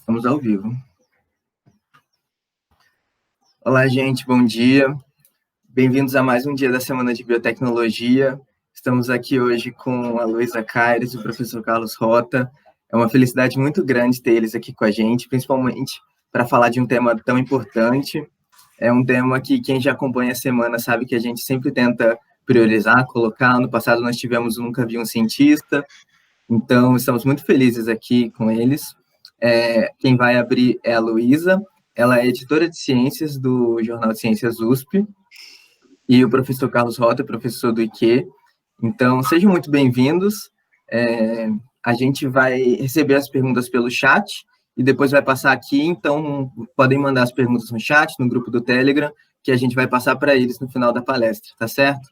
Estamos ao vivo. Olá, gente, bom dia. Bem-vindos a mais um dia da Semana de Biotecnologia. Estamos aqui hoje com a Luísa Caires e o professor Carlos Rota. É uma felicidade muito grande ter eles aqui com a gente, principalmente para falar de um tema tão importante. É um tema que quem já acompanha a semana sabe que a gente sempre tenta priorizar, colocar. No passado nós tivemos o Nunca Vi um Cientista, então estamos muito felizes aqui com eles. Quem vai abrir é a Luísa. Ela é editora de ciências do Jornal de Ciências USP, e o professor Carlos Rota, professor do IQ. Então, sejam muito bem-vindos. A gente vai receber as perguntas pelo chat e depois vai passar aqui, então podem mandar as perguntas no chat, no grupo do Telegram, que a gente vai passar para eles no final da palestra, tá certo?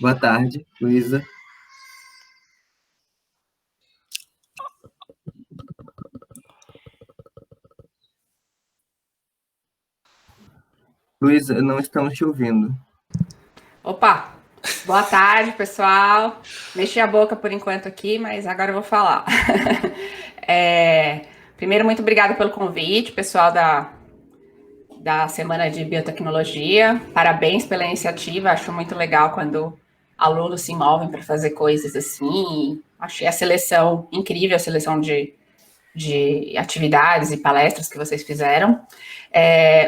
Boa tarde, Luísa. Luísa, não estamos te ouvindo. Opa! Boa tarde, pessoal. Mexi a boca por enquanto aqui, mas agora eu vou falar. Primeiro, muito obrigada pelo convite, pessoal da Semana de Biotecnologia. Parabéns pela iniciativa. Acho muito legal quando alunos se movem para fazer coisas assim. Achei a seleção incrível, a seleção de atividades e palestras que vocês fizeram.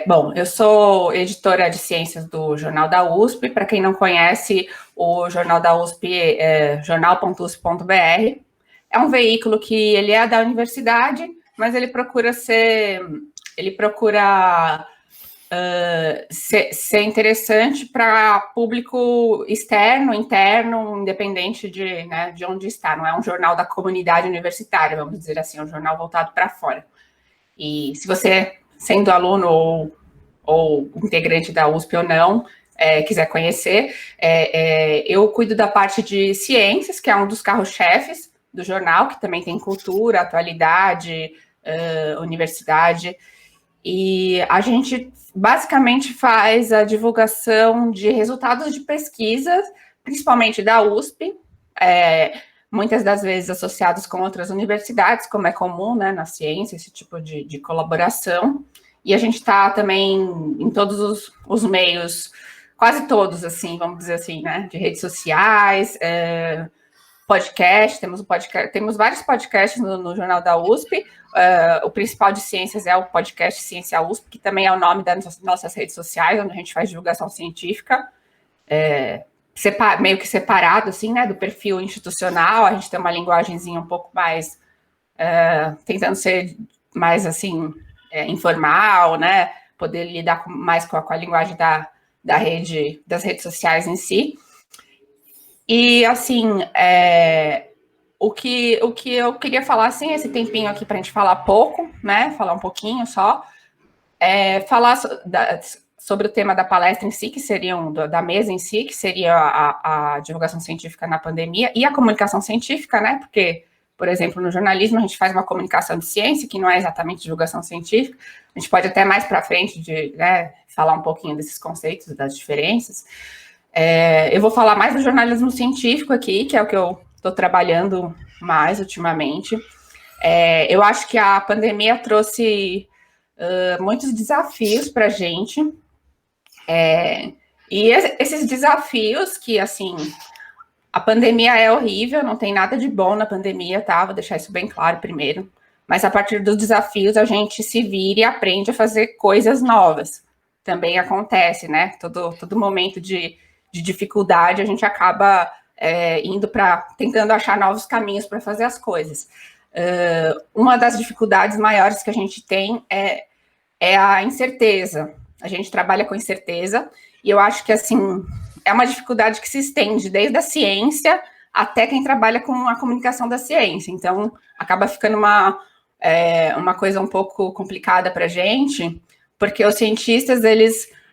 Bom, eu sou editora de ciências do Jornal da USP. Para quem não conhece, o Jornal da USP é jornal.usp.br. É um veículo que ele é da universidade, mas ele procura ser interessante para público externo, interno, independente de onde está. Não é um jornal da comunidade universitária, vamos dizer assim, é um jornal voltado para fora. E se você, sendo aluno ou integrante da USP ou não, quiser conhecer, eu cuido da parte de ciências, que é um dos carros-chefes do jornal, que também tem cultura, atualidade, universidade. E a gente basicamente faz a divulgação de resultados de pesquisa, principalmente da USP, muitas das vezes associados com outras universidades, como é comum, né, na ciência, esse tipo de colaboração. E a gente está também em todos os meios, quase todos, assim, vamos dizer assim, né, de redes sociais, podcast, temos vários podcasts no Jornal da USP. O principal de ciências é o podcast Ciência USP, que também é o nome das nossas redes sociais, onde a gente faz divulgação científica, meio que separado, assim, né, do perfil institucional. A gente tem uma linguagenzinha um pouco mais, tentando ser mais, assim, informal, né, poder lidar mais com a linguagem da rede, das redes sociais em si. E, assim, o que eu queria falar, assim, esse tempinho aqui para a gente falar pouco, né, falar um pouquinho só, falar sobre o tema da palestra em si, que seria da mesa em si, que seria a divulgação científica na pandemia, e a comunicação científica, né, porque, por exemplo, no jornalismo a gente faz uma comunicação de ciência, que não é exatamente divulgação científica. A gente pode até mais para frente falar um pouquinho desses conceitos, das diferenças. Eu vou falar mais do jornalismo científico aqui, que é o que eu estou trabalhando mais ultimamente. Eu acho que a pandemia trouxe muitos desafios para a gente. E esses desafios que, assim, a pandemia é horrível, não tem nada de bom na pandemia, tá? Vou deixar isso bem claro primeiro. Mas a partir dos desafios a gente se vira e aprende a fazer coisas novas. Também acontece, né? Todo momento de dificuldade a gente acaba tentando achar novos caminhos para fazer as coisas. Uma das dificuldades maiores que a gente tem é a incerteza. A gente trabalha com incerteza e eu acho que, assim, é uma dificuldade que se estende desde a ciência até quem trabalha com a comunicação da ciência. Então, acaba ficando uma coisa um pouco complicada para a gente, porque os cientistas,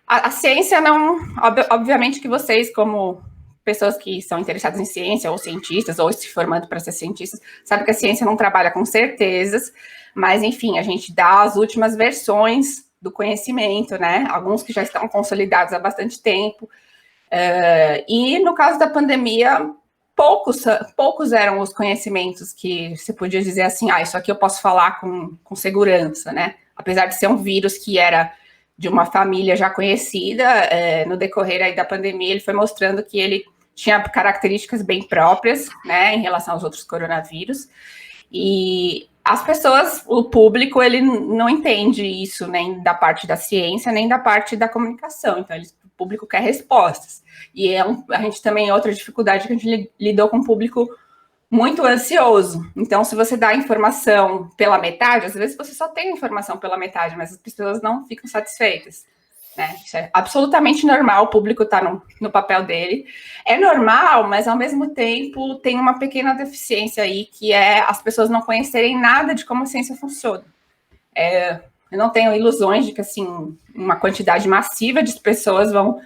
a ciência não... Obviamente que vocês, como pessoas que são interessadas em ciência, ou cientistas, ou se formando para ser cientistas, sabem que a ciência não trabalha com certezas, mas, enfim, a gente dá as últimas versões do conhecimento, né? Alguns que já estão consolidados há bastante tempo. E no caso da pandemia, poucos eram os conhecimentos que você podia dizer assim, isso aqui eu posso falar com segurança, né? Apesar de ser um vírus que era de uma família já conhecida, no decorrer aí da pandemia, ele foi mostrando que ele tinha características bem próprias, né, em relação aos outros coronavírus, e as pessoas, o público, ele não entende isso nem da parte da ciência, nem da parte da comunicação, então o público quer respostas, e a gente também, outra dificuldade que a gente lidou com o público muito ansioso. Então, se você dá a informação pela metade, às vezes você só tem a informação pela metade, mas as pessoas não ficam satisfeitas, né? Isso é absolutamente normal, o público está no papel dele. É normal, mas ao mesmo tempo tem uma pequena deficiência aí, que é as pessoas não conhecerem nada de como a ciência funciona. Eu não tenho ilusões de que, assim, uma quantidade massiva de pessoas vão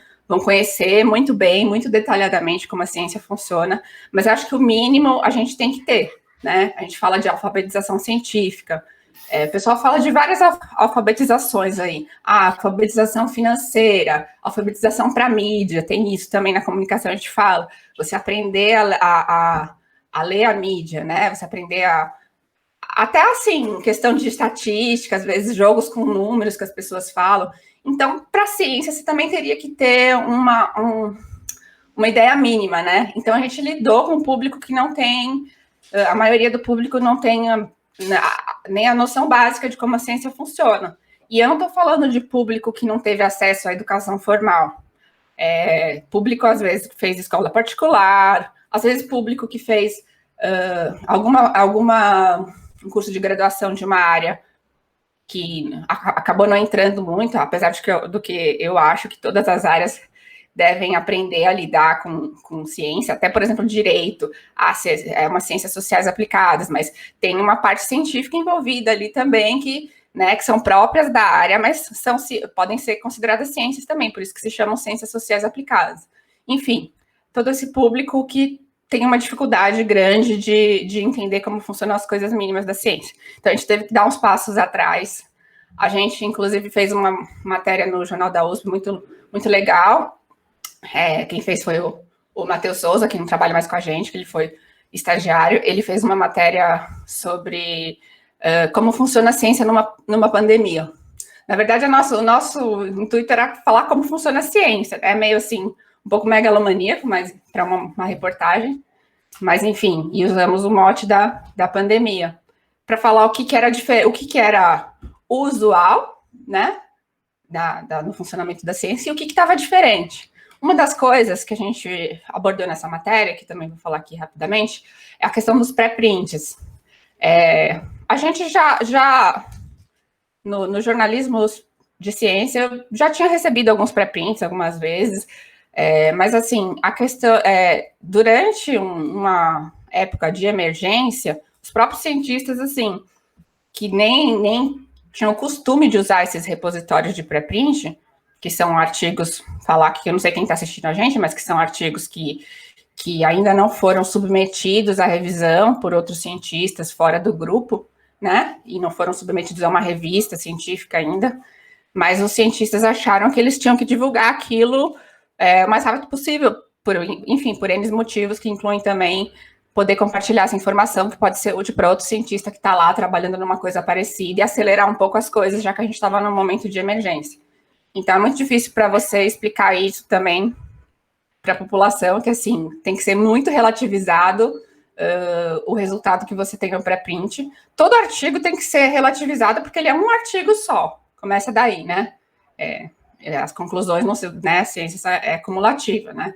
conhecer muito bem, muito detalhadamente como a ciência funciona, mas acho que o mínimo a gente tem que ter, né? A gente fala de alfabetização científica, o pessoal fala de várias alfabetizações aí, alfabetização financeira, alfabetização para mídia, tem isso também na comunicação, a gente fala, você aprender a ler a mídia, né? Você aprender até assim, questão de estatística, às vezes jogos com números que as pessoas falam. Então, para a ciência, você também teria que ter uma ideia mínima, né? Então, a gente lidou com um público que não tem, a maioria do público não tem nem a noção básica de como a ciência funciona. E eu não estou falando de público que não teve acesso à educação formal. Público, às vezes, que fez escola particular, às vezes público que fez um curso de graduação de uma área que acabou não entrando muito, apesar do que eu acho que todas as áreas devem aprender a lidar com ciência, até, por exemplo, direito, é uma ciências sociais aplicadas, mas tem uma parte científica envolvida ali também, que são próprias da área, mas podem ser consideradas ciências também, por isso que se chamam ciências sociais aplicadas. Enfim, todo esse público que tem uma dificuldade grande de entender como funcionam as coisas mínimas da ciência. Então, a gente teve que dar uns passos atrás. A gente, inclusive, fez uma matéria no Jornal da USP muito, muito legal. Quem fez foi o Matheus Souza, que não trabalha mais com a gente, que ele foi estagiário. Ele fez uma matéria sobre como funciona a ciência numa pandemia. Na verdade, o nosso intuito era falar como funciona a ciência. É meio assim, um pouco megalomaníaco, mas para uma reportagem. Mas, enfim, e usamos o mote da pandemia para falar o que era usual, né, no funcionamento da ciência e o que estava diferente. Uma das coisas que a gente abordou nessa matéria, que também vou falar aqui rapidamente, é a questão dos pré-prints. A gente já no jornalismo de ciência, eu já tinha recebido alguns pré-prints algumas vezes, mas, assim, a questão durante uma época de emergência, os próprios cientistas, assim, que nem tinham o costume de usar esses repositórios de pré-print, que são artigos, falar que eu não sei quem está assistindo a gente, mas que são artigos que ainda não foram submetidos à revisão por outros cientistas fora do grupo, né, e não foram submetidos a uma revista científica ainda, mas os cientistas acharam que eles tinham que divulgar aquilo o mais rápido possível, por N motivos, que incluem também poder compartilhar essa informação, que pode ser útil para outro cientista que está lá trabalhando numa coisa parecida e acelerar um pouco as coisas, já que a gente estava num momento de emergência. Então, é muito difícil para você explicar isso também para a população, que, assim, tem que ser muito relativizado o resultado que você tem no pré-print. Todo artigo tem que ser relativizado, porque ele é um artigo só. Começa daí, né? As conclusões, não sei, né, a ciência é cumulativa, né?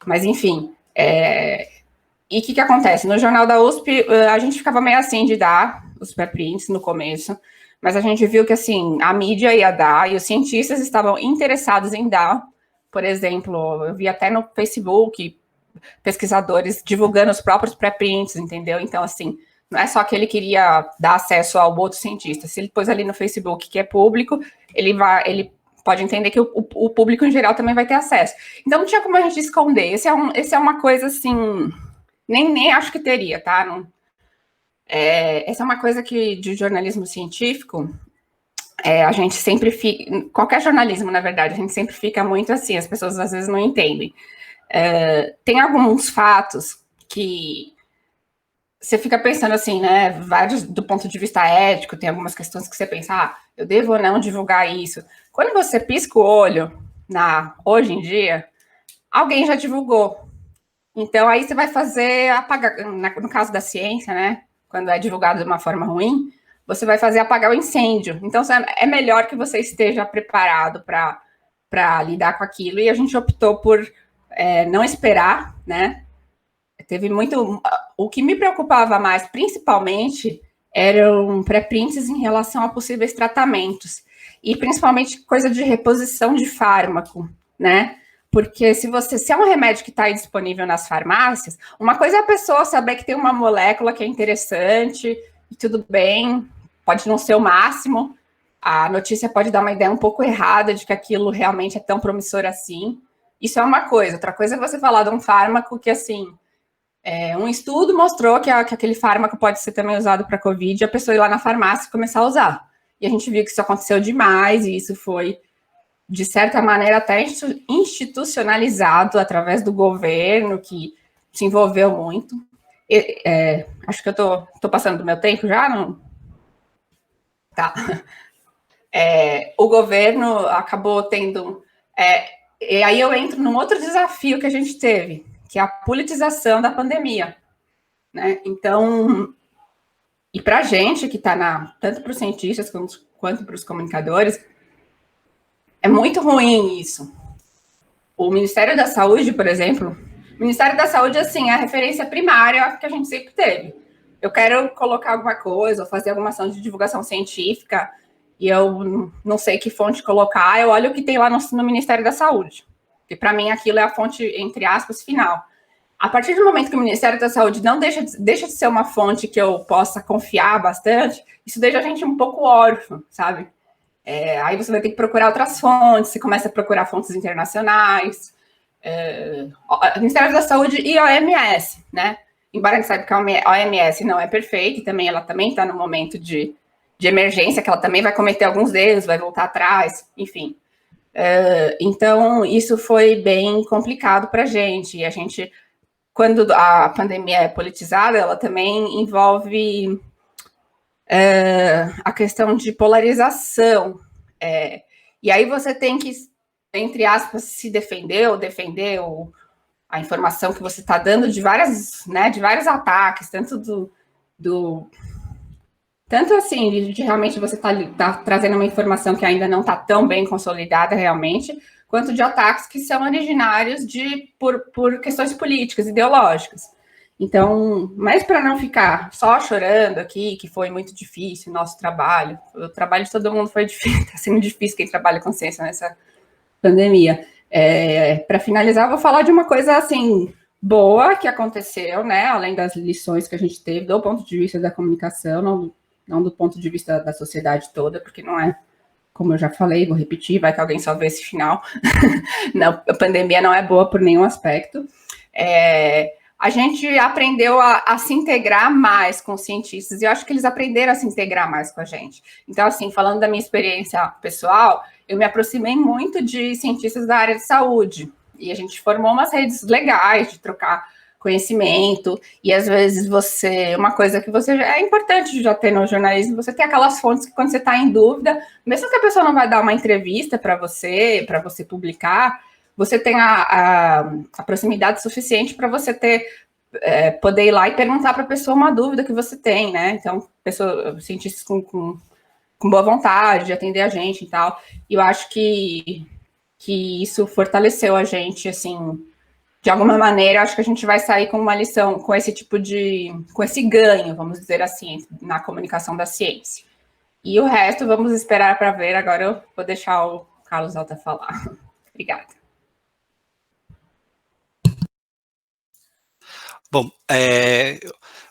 Mas, enfim, e o que acontece? No Jornal da USP, a gente ficava meio assim de dar os pré-prints no começo, mas a gente viu que, assim, a mídia ia dar e os cientistas estavam interessados em dar. Por exemplo, eu vi até no Facebook pesquisadores divulgando os próprios pré-prints, entendeu? Então, assim, não é só que ele queria dar acesso ao outro cientista. Se ele pôs ali no Facebook, que é público, ele pode entender que o público em geral também vai ter acesso. Então, não tinha como a gente esconder. Esse é uma coisa, assim, nem acho que teria, tá? Não, essa é uma coisa que, de jornalismo científico, a gente sempre fica... Qualquer jornalismo, na verdade, a gente sempre fica muito assim, as pessoas às vezes não entendem. Tem alguns fatos que você fica pensando assim, né, vários do ponto de vista ético, tem algumas questões que você pensa, eu devo ou não divulgar isso. Quando você pisca o olho, hoje em dia, alguém já divulgou. Então, aí você vai fazer apagar, no caso da ciência, né, quando é divulgado de uma forma ruim, você vai fazer apagar o incêndio. Então, é melhor que você esteja preparado para lidar com aquilo, e a gente optou por não esperar, né, teve muito... O que me preocupava mais, principalmente, eram pré-prints em relação a possíveis tratamentos, e principalmente coisa de reposição de fármaco, né? Porque se é um remédio que está disponível nas farmácias, uma coisa é a pessoa saber que tem uma molécula que é interessante, e tudo bem, pode não ser o máximo, a notícia pode dar uma ideia um pouco errada de que aquilo realmente é tão promissor assim. Isso é uma coisa. Outra coisa é você falar de um fármaco que, assim, um estudo mostrou que aquele fármaco pode ser também usado para Covid, e a pessoa ir lá na farmácia e começar a usar. E a gente viu que isso aconteceu demais, e isso foi, de certa maneira, até institucionalizado através do governo, que se envolveu muito. Acho que eu tô passando do meu tempo já, não? Tá. O governo acabou tendo... e aí eu entro num outro desafio que a gente teve, que é a politização da pandemia, né? Então, e para a gente que está tanto para os cientistas quanto para os comunicadores, é muito ruim isso. O Ministério da Saúde, por exemplo, o Ministério da Saúde, assim, é a referência primária que a gente sempre teve. Eu quero colocar alguma coisa, ou fazer alguma ação de divulgação científica, e eu não sei que fonte colocar, eu olho o que tem lá no Ministério da Saúde. Porque, para mim, aquilo é a fonte, entre aspas, final. A partir do momento que o Ministério da Saúde não deixa de ser uma fonte que eu possa confiar bastante, isso deixa a gente um pouco órfão, sabe? Aí você vai ter que procurar outras fontes, você começa a procurar fontes internacionais, Ministério da Saúde e OMS, né? Embora a gente saiba que a OMS não é perfeita, e ela também está no momento de emergência, que ela também vai cometer alguns erros, vai voltar atrás, enfim. Então, isso foi bem complicado para a gente, e a gente... Quando a pandemia é politizada, ela também envolve a questão de polarização. E aí você tem que, entre aspas, se defender ou defender a informação que você está dando de vários ataques, tanto assim, de realmente você tá trazendo uma informação que ainda não está tão bem consolidada realmente, quanto de ataques que são originários por questões políticas, ideológicas. Então, mas para não ficar só chorando aqui, que foi muito difícil o nosso trabalho, o trabalho de todo mundo foi difícil, está sendo difícil quem trabalha com ciência nessa pandemia. Para finalizar, eu vou falar de uma coisa, assim, boa que aconteceu, né, além das lições que a gente teve do ponto de vista da comunicação, não do ponto de vista da sociedade toda, porque não é, como eu já falei, vou repetir, vai que alguém só vê esse final. Não, a pandemia não é boa por nenhum aspecto. A gente aprendeu a se integrar mais com os cientistas, e eu acho que eles aprenderam a se integrar mais com a gente. Então, assim, falando da minha experiência pessoal, eu me aproximei muito de cientistas da área de saúde, e a gente formou umas redes legais de trocar conhecimento, e às vezes uma coisa que é importante já ter no jornalismo, você tem aquelas fontes que quando você está em dúvida, mesmo que a pessoa não vai dar uma entrevista para você publicar, você tem a proximidade suficiente para você poder ir lá e perguntar para a pessoa uma dúvida que você tem, né? Então, cientistas com boa vontade de atender a gente e tal. E eu acho que isso fortaleceu a gente, assim, de alguma maneira. Acho que a gente vai sair com uma lição, com esse ganho, vamos dizer assim, na comunicação da ciência. E o resto, vamos esperar para ver. Agora eu vou deixar o Carlos Alta falar. Obrigada.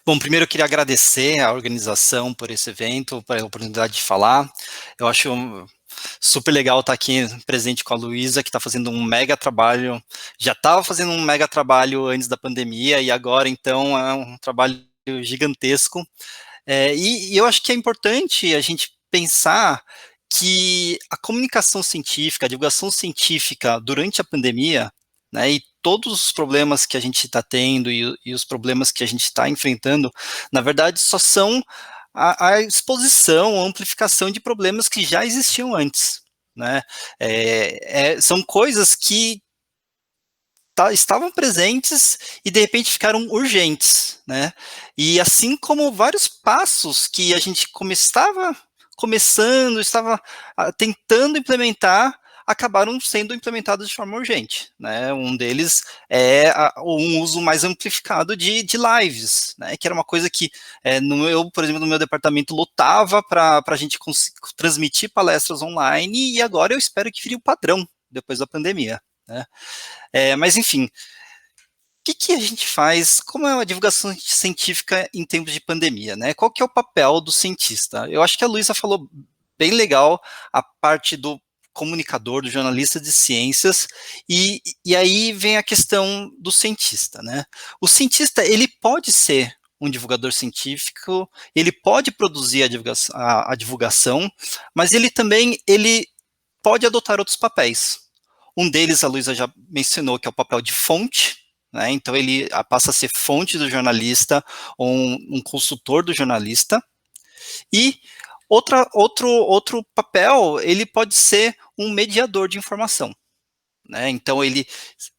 Bom, primeiro eu queria agradecer à organização por esse evento, por a oportunidade de falar. Eu acho super legal estar aqui presente com a Luísa, que está fazendo um mega trabalho, já estava fazendo um mega trabalho antes da pandemia, e agora, então, é um trabalho gigantesco. E eu acho que é importante a gente pensar que a comunicação científica, a divulgação científica durante a pandemia, né, e todos os problemas que a gente está tendo e os problemas que a gente está enfrentando, na verdade, só são a exposição, a amplificação de problemas que já existiam antes, né? São coisas que estavam presentes e de repente ficaram urgentes, né? E assim como vários passos que a gente estava tentando implementar, acabaram sendo implementados de forma urgente, né? Um deles é um uso mais amplificado de lives, né? Que era uma coisa que, por exemplo, no meu departamento lotava para a gente transmitir palestras online, e agora eu espero que vire o padrão depois da pandemia, né? Mas, enfim, o que a gente faz, como é uma divulgação científica em tempos de pandemia, né? Qual que é o papel do cientista? Eu acho que a Luísa falou bem legal a parte do comunicador, do jornalista de ciências, e aí vem a questão do cientista, né? O cientista, ele pode ser um divulgador científico, ele pode produzir a divulgação, mas ele também pode adotar outros papéis. Um deles, a Luísa já mencionou, que é o papel de fonte, né? Então ele passa a ser fonte do jornalista, ou um consultor do jornalista. E outro papel, ele pode ser um mediador de informação, né? Então ele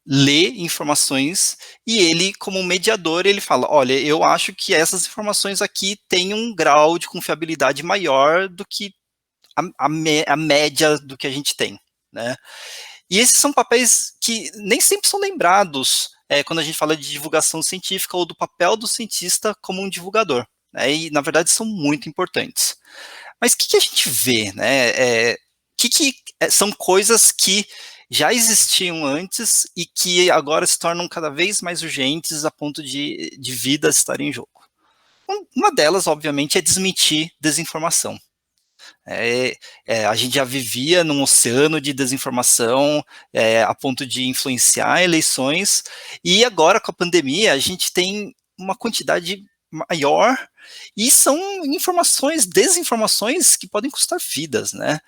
lê informações e ele, como mediador, ele fala, olha, eu acho que essas informações aqui têm um grau de confiabilidade maior do que a média do que a gente tem, né? E esses são papéis que nem sempre são lembrados quando a gente fala de divulgação científica ou do papel do cientista como um divulgador, né? E, na verdade, são muito importantes. Mas o que a gente vê, né? São coisas que já existiam antes e que agora se tornam cada vez mais urgentes a ponto de vidas estarem em jogo. Uma delas, obviamente, é desmentir desinformação. A gente já vivia num oceano de desinformação a ponto de influenciar eleições, e agora com a pandemia a gente tem uma quantidade maior, e são desinformações que podem custar vidas, né?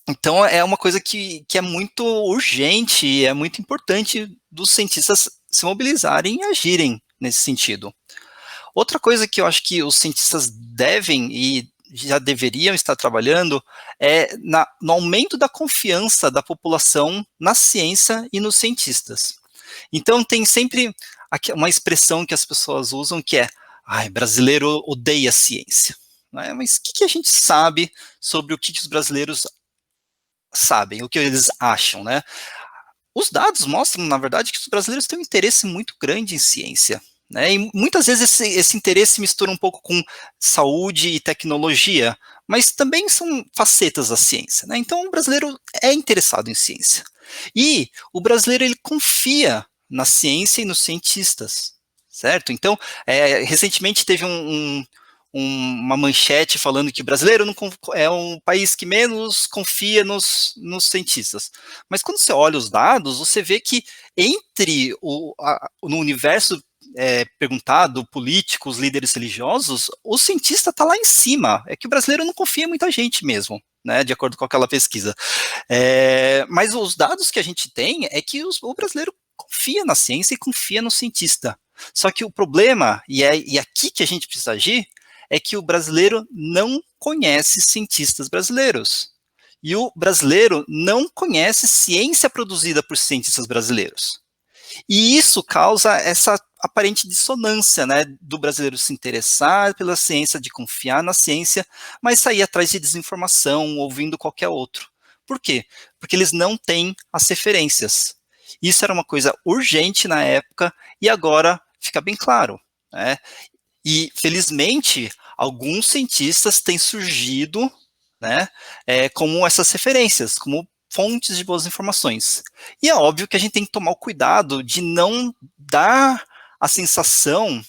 Então é uma coisa que é muito urgente e é muito importante dos cientistas se mobilizarem e agirem nesse sentido. Outra coisa que eu acho que os cientistas devem e já deveriam estar trabalhando no aumento da confiança da população na ciência e nos cientistas. Então tem sempre uma expressão que as pessoas usam que é, brasileiro odeia ciência, né? Mas o que a gente sabe sobre o que os brasileiros sabem, o que eles acham, né? Os dados mostram, na verdade, que os brasileiros têm um interesse muito grande em ciência, né? E muitas vezes esse interesse mistura um pouco com saúde e tecnologia, mas também são facetas da ciência, né? Então o brasileiro é interessado em ciência. E o brasileiro, ele confia na ciência e nos cientistas, certo? Então, recentemente teve uma manchete falando que o brasileiro é um país que menos confia nos cientistas. Mas quando você olha os dados, você vê que no universo perguntado, políticos, líderes religiosos, o cientista está lá em cima. É que o brasileiro não confia em muita gente mesmo, né, de acordo com aquela pesquisa. Mas os dados que a gente tem é que o brasileiro confia na ciência e confia no cientista. Só que o problema, e aqui que a gente precisa agir, é que o brasileiro não conhece cientistas brasileiros. E o brasileiro não conhece ciência produzida por cientistas brasileiros. E isso causa essa aparente dissonância, né, do brasileiro se interessar pela ciência, de confiar na ciência, mas sair atrás de desinformação, ouvindo qualquer outro. Por quê? Porque eles não têm as referências. Isso era uma coisa urgente na época e agora fica bem claro, né? E, felizmente, alguns cientistas têm surgido, né, como essas referências, como fontes de boas informações. E é óbvio que a gente tem que tomar o cuidado de não dar a sensação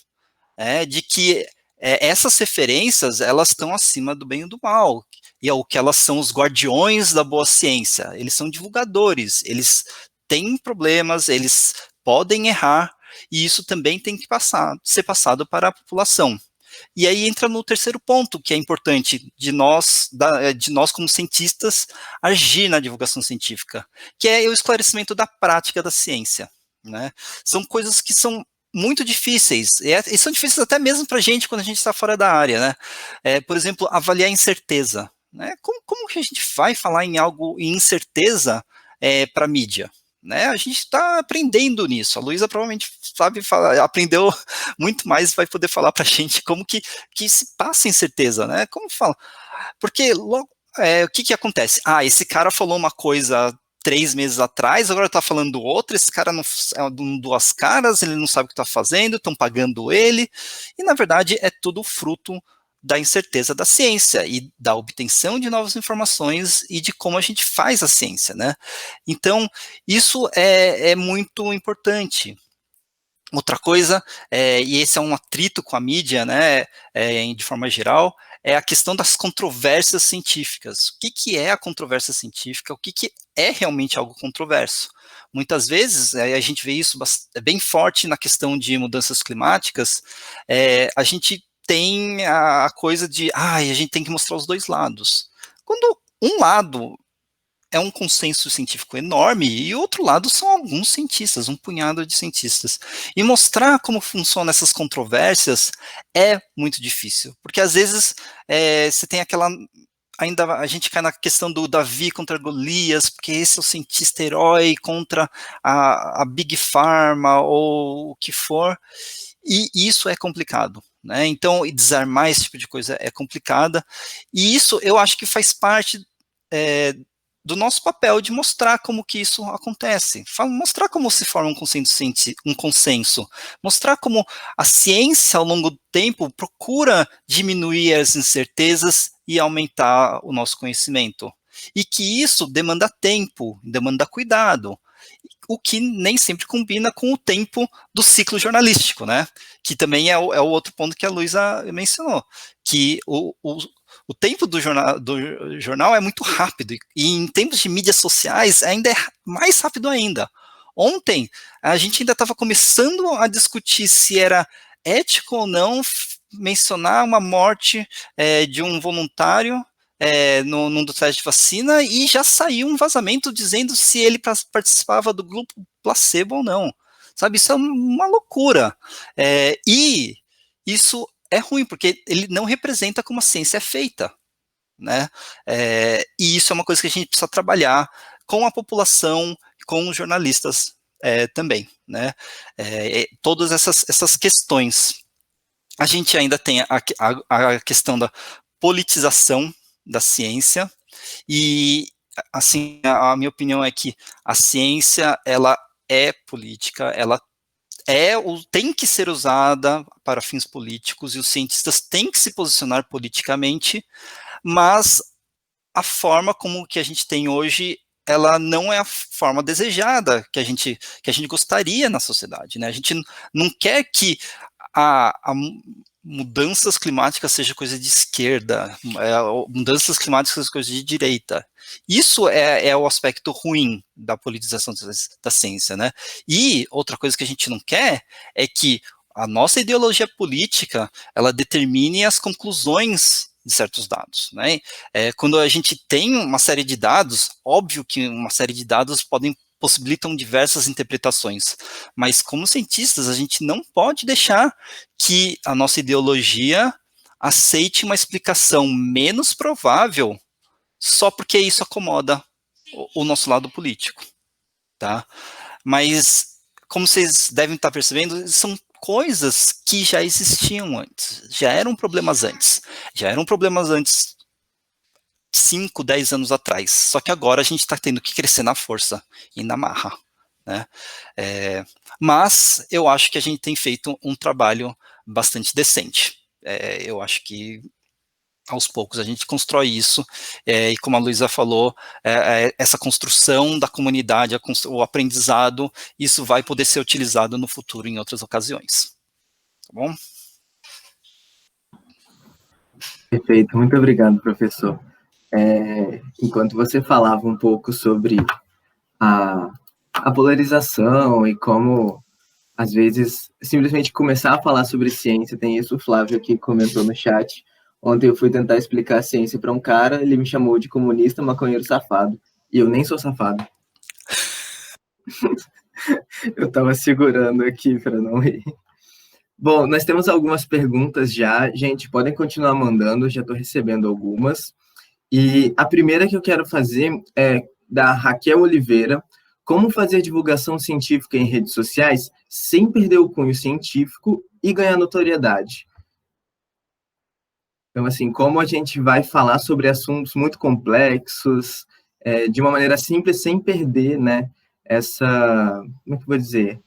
de que essas referências, elas estão acima do bem e do mal, e que elas são os guardiões da boa ciência. Eles são divulgadores, eles têm problemas, eles podem errar, e isso também tem que ser passado para a população. E aí entra no terceiro ponto, que é importante, de nós como cientistas, agir na divulgação científica, que é o esclarecimento da prática da ciência, né? São coisas que são muito difíceis, e são difíceis até mesmo para a gente quando a gente está fora da área, né? Por exemplo, avaliar incerteza, né? Como que a gente vai falar em algo em incerteza para a mídia? Né, a gente está aprendendo nisso. A Luísa provavelmente sabe falar, aprendeu muito mais, vai poder falar para a gente como que se passa incerteza, né? Como fala? Porque logo, o que acontece? Esse cara falou uma coisa 3 meses atrás, agora está falando outra. Esse cara não é duas caras, ele não sabe o que está fazendo, estão pagando ele, e na verdade é tudo fruto da incerteza da ciência e da obtenção de novas informações e de como a gente faz a ciência, né? Então, isso é muito importante. Outra coisa, e esse é um atrito com a mídia, né, de forma geral, é a questão das controvérsias científicas. O que é a controvérsia científica? O que é realmente algo controverso? Muitas vezes, a gente vê isso bem forte na questão de mudanças climáticas, a gente tem a coisa de, a gente tem que mostrar os dois lados. Quando um lado é um consenso científico enorme, e outro lado são alguns cientistas, um punhado de cientistas. E mostrar como funcionam essas controvérsias é muito difícil, porque às vezes você tem aquela... Ainda a gente cai na questão do Davi contra Golias, porque esse é o cientista herói contra a Big Pharma, ou o que for, e isso é complicado, né? Então, desarmar esse tipo de coisa é complicada, e isso eu acho que faz parte do nosso papel de mostrar como que isso acontece, mostrar como se forma um consenso, mostrar como a ciência ao longo do tempo procura diminuir as incertezas e aumentar o nosso conhecimento, e que isso demanda tempo, demanda cuidado, o que nem sempre combina com o tempo do ciclo jornalístico, né? Que também é o outro ponto que a Luísa mencionou, que o tempo do jornal é muito rápido, e em tempos de mídias sociais ainda é mais rápido ainda. Ontem, a gente ainda estava começando a discutir se era ético ou não mencionar uma morte de um voluntário num do teste de vacina, e já saiu um vazamento dizendo se ele participava do grupo placebo ou não. Sabe, isso é uma loucura. E isso é ruim, porque ele não representa como a ciência é feita, né? E isso é uma coisa que a gente precisa trabalhar com a população, com os jornalistas também, né? Todas essas questões. A gente ainda tem a questão da politização da ciência, e assim, a minha opinião é que a ciência, ela é política, ela tem que ser usada para fins políticos, e os cientistas têm que se posicionar politicamente, mas a forma como que a gente tem hoje, ela não é a forma desejada que a gente gostaria na sociedade, né? A gente não quer que a mudanças climáticas seja coisa de esquerda, mudanças climáticas seja coisa de direita. Isso é o aspecto ruim da politização da ciência, né? E outra coisa que a gente não quer é que a nossa ideologia política, ela determine as conclusões de certos dados, né? Quando a gente tem uma série de dados, óbvio que uma série de dados possibilitam diversas interpretações, mas como cientistas a gente não pode deixar que a nossa ideologia aceite uma explicação menos provável só porque isso acomoda o nosso lado político, tá? Mas, como vocês devem estar percebendo, são coisas que já existiam antes, já eram problemas antes 5, 10 anos atrás, só que agora a gente está tendo que crescer na força e na marra, né? Mas eu acho que a gente tem feito um trabalho bastante decente. Eu acho que aos poucos a gente constrói isso, e como a Luísa falou, essa construção da comunidade, o aprendizado, isso vai poder ser utilizado no futuro em outras ocasiões. Tá bom? Perfeito, muito obrigado, professor. Enquanto você falava um pouco sobre a polarização e como às vezes, simplesmente começar a falar sobre ciência. Tem isso, o Flávio aqui comentou no chat. Ontem eu fui tentar explicar a ciência para um cara, ele me chamou de comunista, maconheiro, safado. E eu nem sou safado. Eu estava segurando aqui para não rir. Bom, nós temos algumas perguntas já. Gente, podem continuar mandando, já estou recebendo algumas. E a primeira que eu quero fazer é da Raquel Oliveira. Como fazer divulgação científica em redes sociais sem perder o cunho científico e ganhar notoriedade? Então, assim, como a gente vai falar sobre assuntos muito complexos, de uma maneira simples, sem perder, né, como é que eu vou dizer?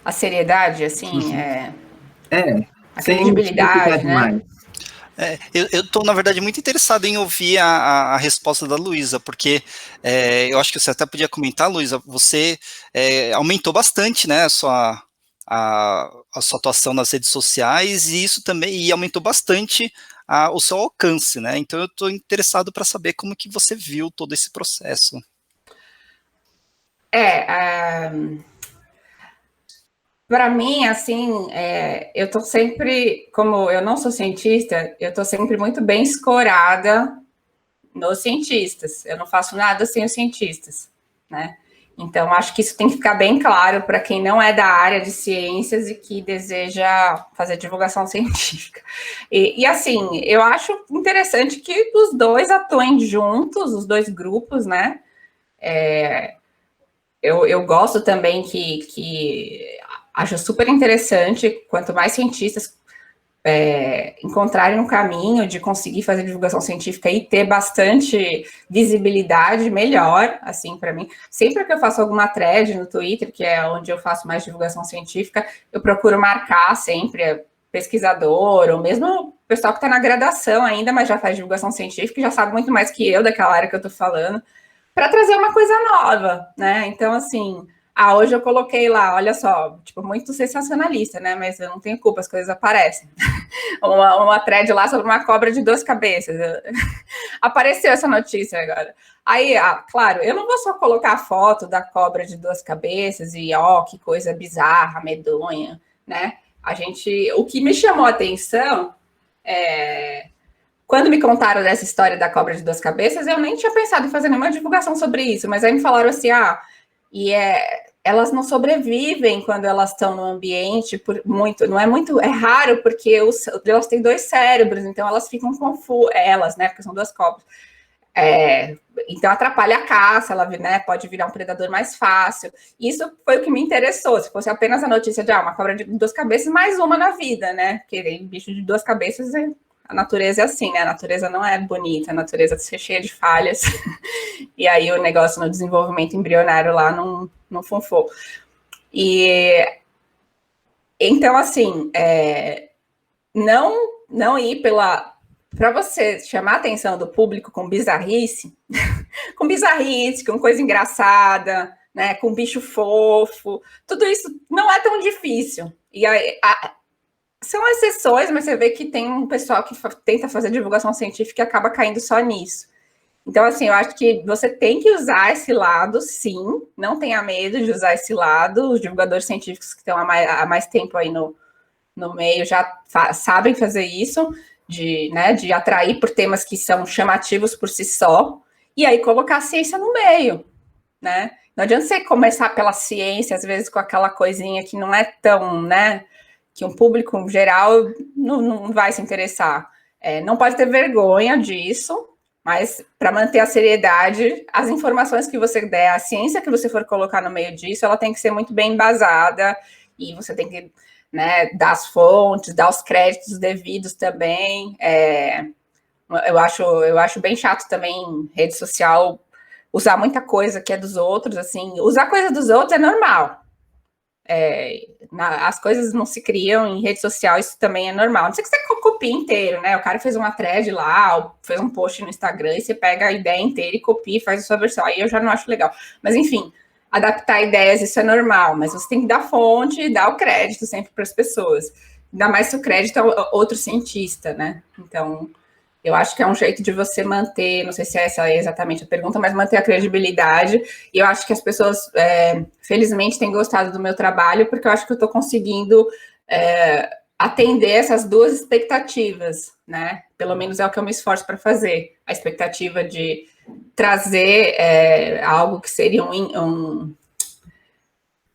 A seriedade, assim, a sem credibilidade, né? demais. Eu estou, na verdade, muito interessado em ouvir a resposta da Luísa, porque eu acho que você até podia comentar, Luísa, você aumentou bastante, né, a sua atuação nas redes sociais, e isso também aumentou bastante o seu alcance, né? Então eu estou interessado para saber como que você viu todo esse processo. Para mim, assim, eu estou sempre, como eu não sou cientista, eu estou sempre muito bem escorada nos cientistas. Eu não faço nada sem os cientistas, né? Então, acho que isso tem que ficar bem claro para quem não é da área de ciências e que deseja fazer divulgação científica. E assim, eu acho interessante que os dois atuem juntos, os dois grupos, né? Eu gosto também que acho super interessante, quanto mais cientistas encontrarem um caminho de conseguir fazer divulgação científica e ter bastante visibilidade, melhor, assim, para mim. Sempre que eu faço alguma thread no Twitter, que é onde eu faço mais divulgação científica, eu procuro marcar sempre pesquisador, ou mesmo o pessoal que está na graduação ainda, mas já faz divulgação científica e já sabe muito mais que eu daquela área que eu estou falando, para trazer uma coisa nova, né? Então, assim, hoje eu coloquei lá, olha só, tipo, muito sensacionalista, né? Mas eu não tenho culpa, as coisas aparecem. uma thread lá sobre uma cobra de 2 cabeças. Apareceu essa notícia agora. Aí, claro, eu não vou só colocar a foto da cobra de 2 cabeças e, que coisa bizarra, medonha, né? O que me chamou a atenção quando me contaram dessa história da cobra de 2 cabeças, eu nem tinha pensado em fazer nenhuma divulgação sobre isso, mas aí me falaram assim, elas não sobrevivem quando elas estão no ambiente é raro, porque elas têm 2 cérebros, então elas ficam confusas, né, porque são 2 cobras. Então atrapalha a caça, ela, né, pode virar um predador mais fácil. Isso foi o que me interessou. Se fosse apenas a notícia de uma cobra de 2 cabeças, mais uma na vida, né? Porque bicho de 2 cabeças, a natureza é assim, né? A natureza não é bonita, a natureza é cheia de falhas. E aí o negócio no desenvolvimento embrionário lá não funfou. Então, assim, não ir para você chamar a atenção do público com bizarrice, com coisa engraçada, né, com bicho fofo, tudo isso não é tão difícil. E aí, são exceções, mas você vê que tem um pessoal que tenta fazer divulgação científica e acaba caindo só nisso. Então, assim, eu acho que você tem que usar esse lado, sim, não tenha medo de usar esse lado. Os divulgadores científicos que estão há mais tempo aí no meio já sabem fazer isso, de atrair por temas que são chamativos por si só, e aí colocar a ciência no meio, né? Não adianta você começar pela ciência, às vezes com aquela coisinha que não é tão, né, que um público geral não vai se interessar. Não pode ter vergonha disso, mas para manter a seriedade, as informações que você der, a ciência que você for colocar no meio disso, ela tem que ser muito bem embasada, e você tem que, né, dar as fontes, dar os créditos devidos também. Eu acho bem chato também em rede social usar muita coisa que é dos outros, assim. Usar coisa dos outros é normal. As coisas não se criam em rede social, isso também é normal. Não sei que você copia inteiro, né? O cara fez uma thread lá, ou fez um post no Instagram, e você pega a ideia inteira e copia e faz a sua versão. Aí eu já não acho legal. Mas, enfim, adaptar ideias, isso é normal, mas você tem que dar fonte e dar o crédito sempre para as pessoas. Ainda mais se o crédito é outro cientista, né? Então, Eu acho que é um jeito de você manter, não sei se essa é exatamente a pergunta, mas manter a credibilidade. E eu acho que as pessoas, felizmente, têm gostado do meu trabalho, porque eu acho que eu estou conseguindo atender essas duas expectativas, né? Pelo menos é o que eu me esforço para fazer. A expectativa de trazer algo que seria um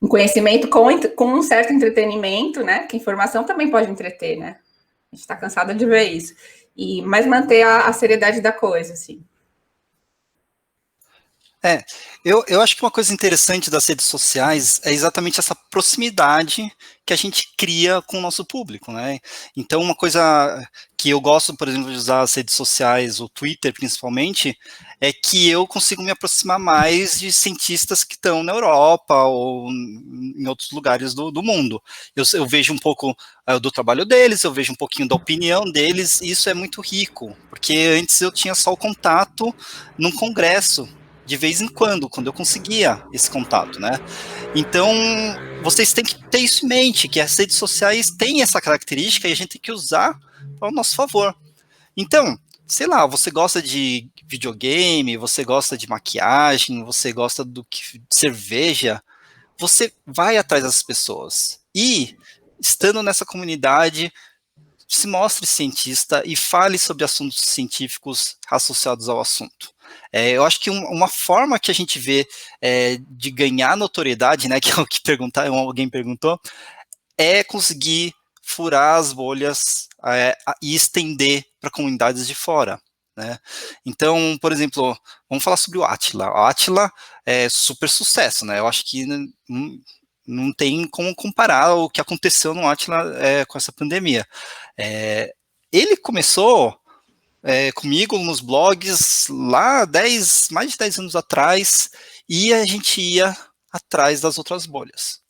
conhecimento com um certo entretenimento, né? Que informação também pode entreter, né? A gente está cansada de ver isso. Mas manter a seriedade da coisa, assim. Eu acho que uma coisa interessante das redes sociais é exatamente essa proximidade que a gente cria com o nosso público, né? Então, uma coisa que eu gosto, por exemplo, de usar as redes sociais, o Twitter principalmente, é que eu consigo me aproximar mais de cientistas que estão na Europa ou em outros lugares do mundo. Eu vejo um pouco do trabalho deles, eu vejo um pouquinho da opinião deles, e isso é muito rico, porque antes eu tinha só o contato num congresso, de vez em quando eu conseguia esse contato, né? Então, vocês têm que ter isso em mente, que as redes sociais têm essa característica e a gente tem que usar ao nosso favor. Então, sei lá, você gosta de videogame, você gosta de maquiagem, você gosta de cerveja, você vai atrás das pessoas. E, estando nessa comunidade, se mostre cientista e fale sobre assuntos científicos associados ao assunto. Eu acho que uma forma que a gente vê de ganhar notoriedade, né, que é o que alguém perguntou, é conseguir furar as bolhas e estender para comunidades de fora, né? Então, por exemplo, vamos falar sobre o Átila. O Átila é super sucesso, né? Eu acho que não tem como comparar o que aconteceu no Átila com essa pandemia. Ele começou comigo nos blogs lá mais de 10 anos atrás, e a gente ia atrás das outras bolhas.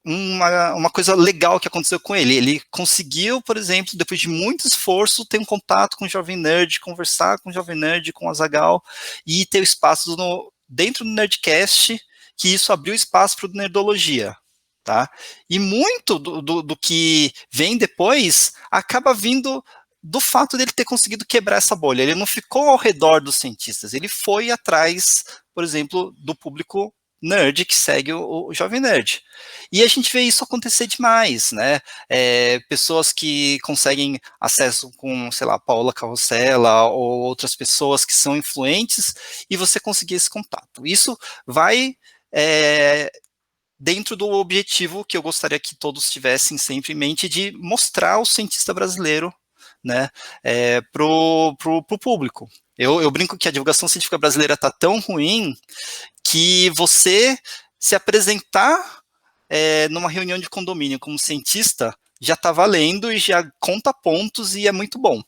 Uma coisa legal que aconteceu com ele conseguiu, por exemplo, depois de muito esforço, ter um contato com o Jovem Nerd, conversar com o Jovem Nerd, com o Azaghal, e ter o espaço dentro do Nerdcast, que isso abriu espaço para o Nerdologia. Tá? E muito do que vem depois acaba vindo do fato dele ter conseguido quebrar essa bolha. Ele não ficou ao redor dos cientistas, ele foi atrás, por exemplo, do público nerd que segue o Jovem Nerd. E a gente vê isso acontecer demais, né? Pessoas que conseguem acesso com, sei lá, Paula Carrossela ou outras pessoas que são influentes e você conseguir esse contato. Isso vai dentro do objetivo que eu gostaria que todos tivessem sempre em mente de mostrar o cientista brasileiro, né, pro público. Eu brinco que a divulgação científica brasileira está tão ruim que você se apresentar numa reunião de condomínio como cientista já está valendo e já conta pontos e é muito bom.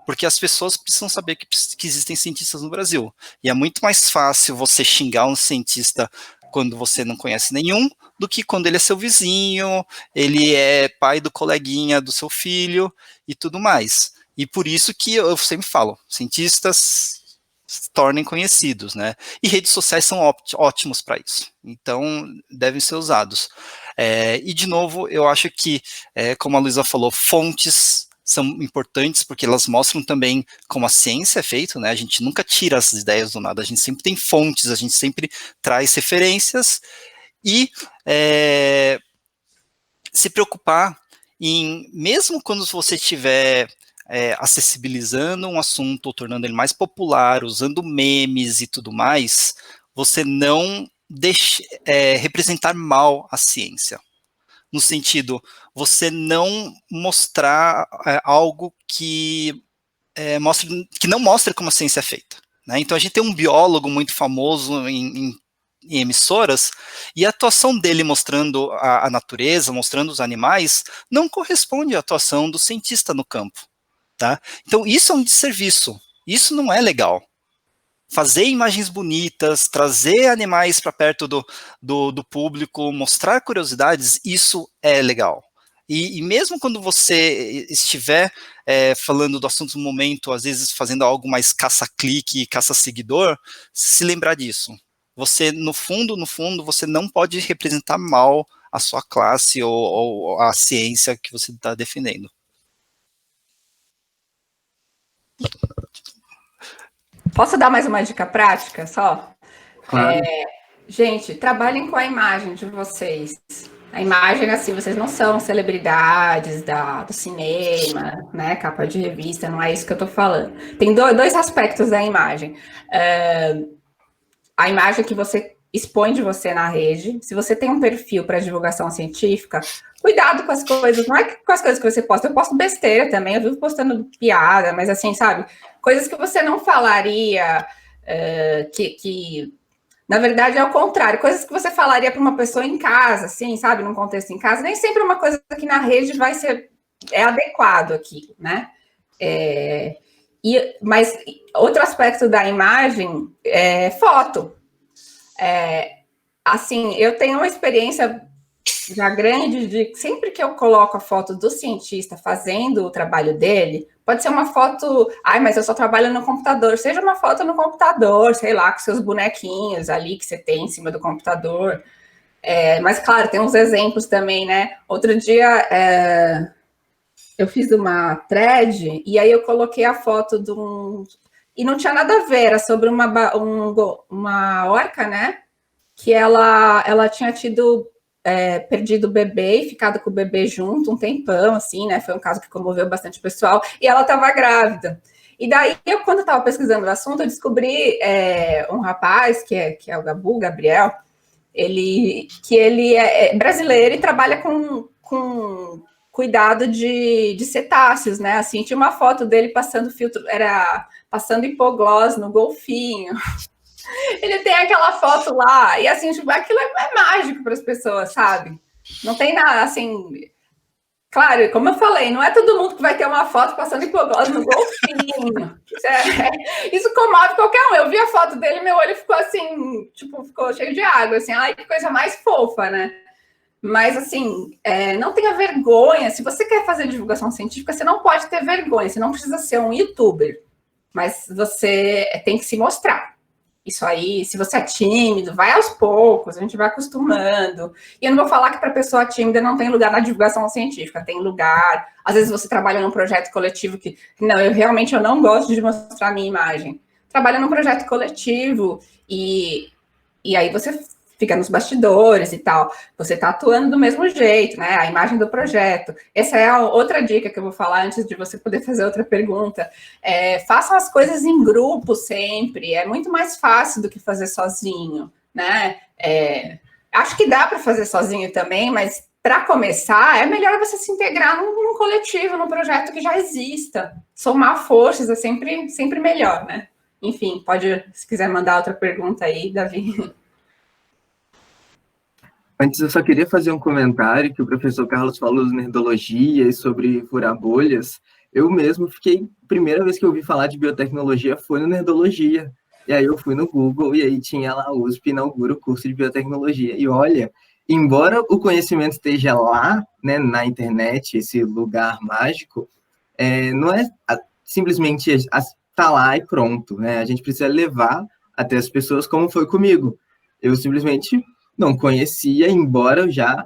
Porque as pessoas precisam saber que existem cientistas no Brasil. E é muito mais fácil você xingar um cientista quando você não conhece nenhum, do que quando ele é seu vizinho, ele é pai do coleguinha do seu filho e tudo mais. E por isso que eu sempre falo, cientistas se tornem conhecidos, né? E redes sociais são ótimos para isso. Então, devem ser usados. E, de novo, eu acho que, como a Luísa falou, fontes são importantes porque elas mostram também como a ciência é feita, né? A gente nunca tira as ideias do nada, a gente sempre tem fontes, a gente sempre traz referências e se preocupar em, mesmo quando você estiver acessibilizando um assunto, ou tornando ele mais popular, usando memes e tudo mais, você não representar mal a ciência. No sentido, você não mostrar algo que não mostre como a ciência é feita. Né? Então, a gente tem um biólogo muito famoso em emissoras, e a atuação dele mostrando a natureza, mostrando os animais, não corresponde à atuação do cientista no campo. Tá? Então, isso é um desserviço. Isso não é legal. Fazer imagens bonitas, trazer animais para perto do público, mostrar curiosidades, isso é legal. E mesmo quando você estiver falando do assunto no momento, às vezes fazendo algo mais caça-clique, caça-seguidor, se lembrar disso. Você, no fundo, você não pode representar mal a sua classe ou a ciência que você está defendendo. Posso dar mais uma dica prática só? Claro. Gente, trabalhem com a imagem de vocês. A imagem, assim, vocês não são celebridades do cinema, né? Capa de revista, não é isso que eu tô falando. Tem dois aspectos da imagem. A imagem que você expõe de você na rede. Se você tem um perfil para divulgação científica, cuidado com as coisas. Não é com as coisas que você posta. Eu posto besteira também, eu vivo postando piada, mas assim, sabe? Coisas que você não falaria, na verdade, é o contrário. Coisas que você falaria para uma pessoa em casa, assim, sabe? Num contexto em casa, nem sempre uma coisa que na rede vai ser adequado aqui, né? Mas outro aspecto da imagem é foto. Assim, eu tenho uma experiência já grande de sempre que eu coloco a foto do cientista fazendo o trabalho dele, pode ser uma foto, mas eu só trabalho no computador, seja uma foto no computador, sei lá, com seus bonequinhos ali que você tem em cima do computador. Mas, claro, tem uns exemplos também, né? Outro dia, eu fiz uma thread e aí eu coloquei a foto de um... E não tinha nada a ver, era sobre uma orca, né? Que ela tinha perdido o bebê e ficado com o bebê junto um tempão, assim, né? Foi um caso que comoveu bastante o pessoal. E ela estava grávida. E daí, quando eu estava pesquisando o assunto, eu descobri um rapaz, que é o Gabriel, que ele é brasileiro e trabalha com cuidado de cetáceos, né? Assim, tinha uma foto dele passando passando hipogloss no golfinho. Ele tem aquela foto lá, e assim, tipo, aquilo é mágico para as pessoas, sabe? Não tem nada, assim... Claro, como eu falei, não é todo mundo que vai ter uma foto passando hipogloss no golfinho. Isso comove qualquer um. Eu vi a foto dele, meu olho ficou assim, tipo, ficou cheio de água, assim, ai, que coisa mais fofa, né? Mas, assim, não tenha vergonha. Se você quer fazer divulgação científica, você não pode ter vergonha. Você não precisa ser um youtuber, mas você tem que se mostrar. Isso aí, se você é tímido, vai aos poucos, a gente vai acostumando. E eu não vou falar que para pessoa tímida não tem lugar na divulgação científica, tem lugar. Às vezes você trabalha num projeto coletivo que, não, eu não gosto de mostrar a minha imagem. Trabalha num projeto coletivo e aí você fica nos bastidores e tal. Você está atuando do mesmo jeito, né? A imagem do projeto. Essa é a outra dica que eu vou falar antes de você poder fazer outra pergunta. Façam as coisas em grupo sempre. É muito mais fácil do que fazer sozinho, né? Acho que dá para fazer sozinho também, mas para começar, é melhor você se integrar num coletivo, num projeto que já exista. Somar forças é sempre melhor, né? Enfim, se quiser mandar outra pergunta aí, Davi. Antes, eu só queria fazer um comentário que o professor Carlos falou de nerdologia e sobre furar bolhas. Eu mesmo primeira vez que eu ouvi falar de biotecnologia foi no Nerdologia. E aí eu fui no Google e aí tinha lá o USP inaugura o curso de biotecnologia. E olha, embora o conhecimento esteja lá, né, na internet, esse lugar mágico, não é simplesmente tá lá e pronto, né? A gente precisa levar até as pessoas como foi comigo. Eu simplesmente não conhecia, embora eu já,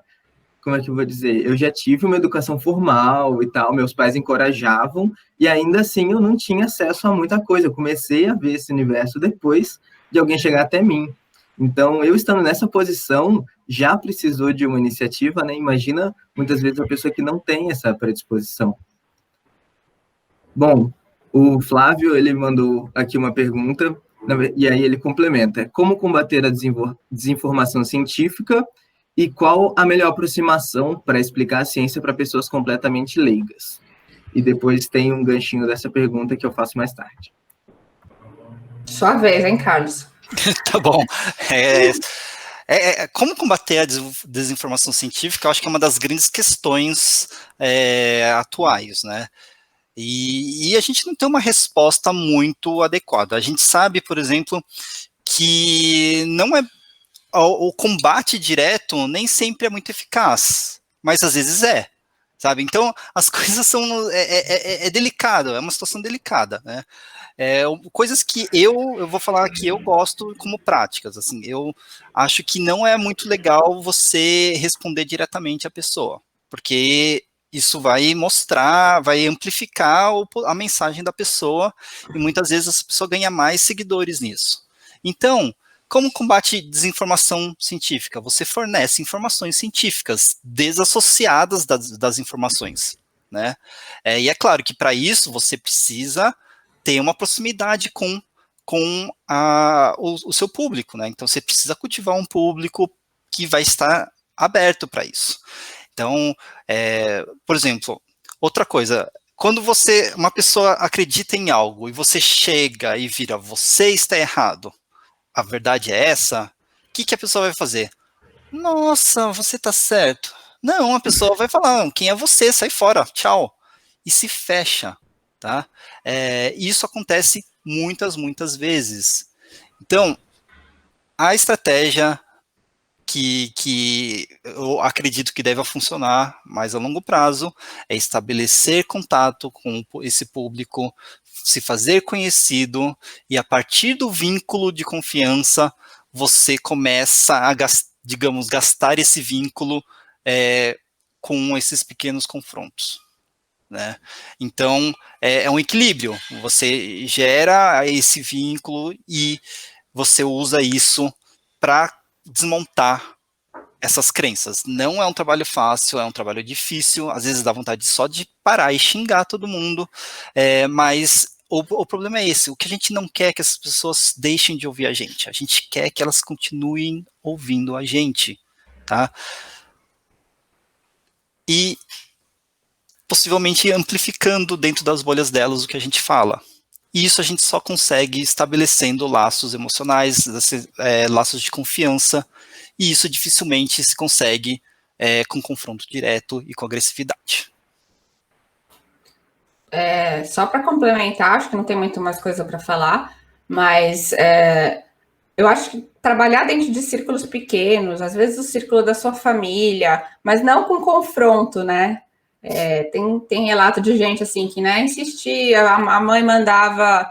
como é que eu vou dizer, eu já tive uma educação formal e tal, meus pais encorajavam, e ainda assim eu não tinha acesso a muita coisa, eu comecei a ver esse universo depois de alguém chegar até mim. Então, eu estando nessa posição, já precisou de uma iniciativa, né? Imagina, muitas vezes, a pessoa que não tem essa predisposição. Bom, o Flávio, ele mandou aqui uma pergunta, e aí ele complementa: como combater a desinformação científica e qual a melhor aproximação para explicar a ciência para pessoas completamente leigas? E depois tem um ganchinho dessa pergunta que eu faço mais tarde. Sua vez, hein, Carlos? Tá bom. Como combater a desinformação científica, eu acho que é uma das grandes questões atuais, né? E a gente não tem uma resposta muito adequada. A gente sabe, por exemplo, que não é o combate direto nem sempre é muito eficaz, mas às vezes sabe? Então, as coisas são... É delicado, é uma situação delicada, né? Coisas que eu vou falar que eu gosto como práticas, assim, eu acho que não é muito legal você responder diretamente à pessoa, porque isso vai mostrar, vai amplificar a mensagem da pessoa, e muitas vezes essa pessoa ganha mais seguidores nisso. Então, como combate desinformação científica? Você fornece informações científicas desassociadas das informações, né? E é claro que para isso você precisa ter uma proximidade com o seu público, né? Então você precisa cultivar um público que vai estar aberto para isso. Então, por exemplo, outra coisa, quando uma pessoa acredita em algo e você chega e vira, você está errado, a verdade é essa, o que a pessoa vai fazer? Nossa, você está certo. Não, a pessoa vai falar, quem é você? Sai fora, tchau. E se fecha, tá? Isso acontece muitas vezes. Então, a estratégia que eu acredito que deve funcionar mais a longo prazo é estabelecer contato com esse público, se fazer conhecido, e a partir do vínculo de confiança, você começa a, digamos, gastar esse vínculo com esses pequenos confrontos, né? Então, é um equilíbrio, você gera esse vínculo e você usa isso para desmontar essas crenças. Não é um trabalho fácil, é um trabalho difícil, às vezes dá vontade só de parar e xingar todo mundo, mas o problema é esse, o que a gente não quer é que as pessoas deixem de ouvir a gente quer que elas continuem ouvindo a gente, tá? E possivelmente amplificando dentro das bolhas delas o que a gente fala. E isso a gente só consegue estabelecendo laços emocionais, laços de confiança, e isso dificilmente se consegue com confronto direto e com agressividade. Só para complementar, acho que não tem muito mais coisa para falar, mas eu acho que trabalhar dentro de círculos pequenos, às vezes o círculo da sua família, mas não com confronto, né? Tem relato de gente assim que, né, insistia, a mãe mandava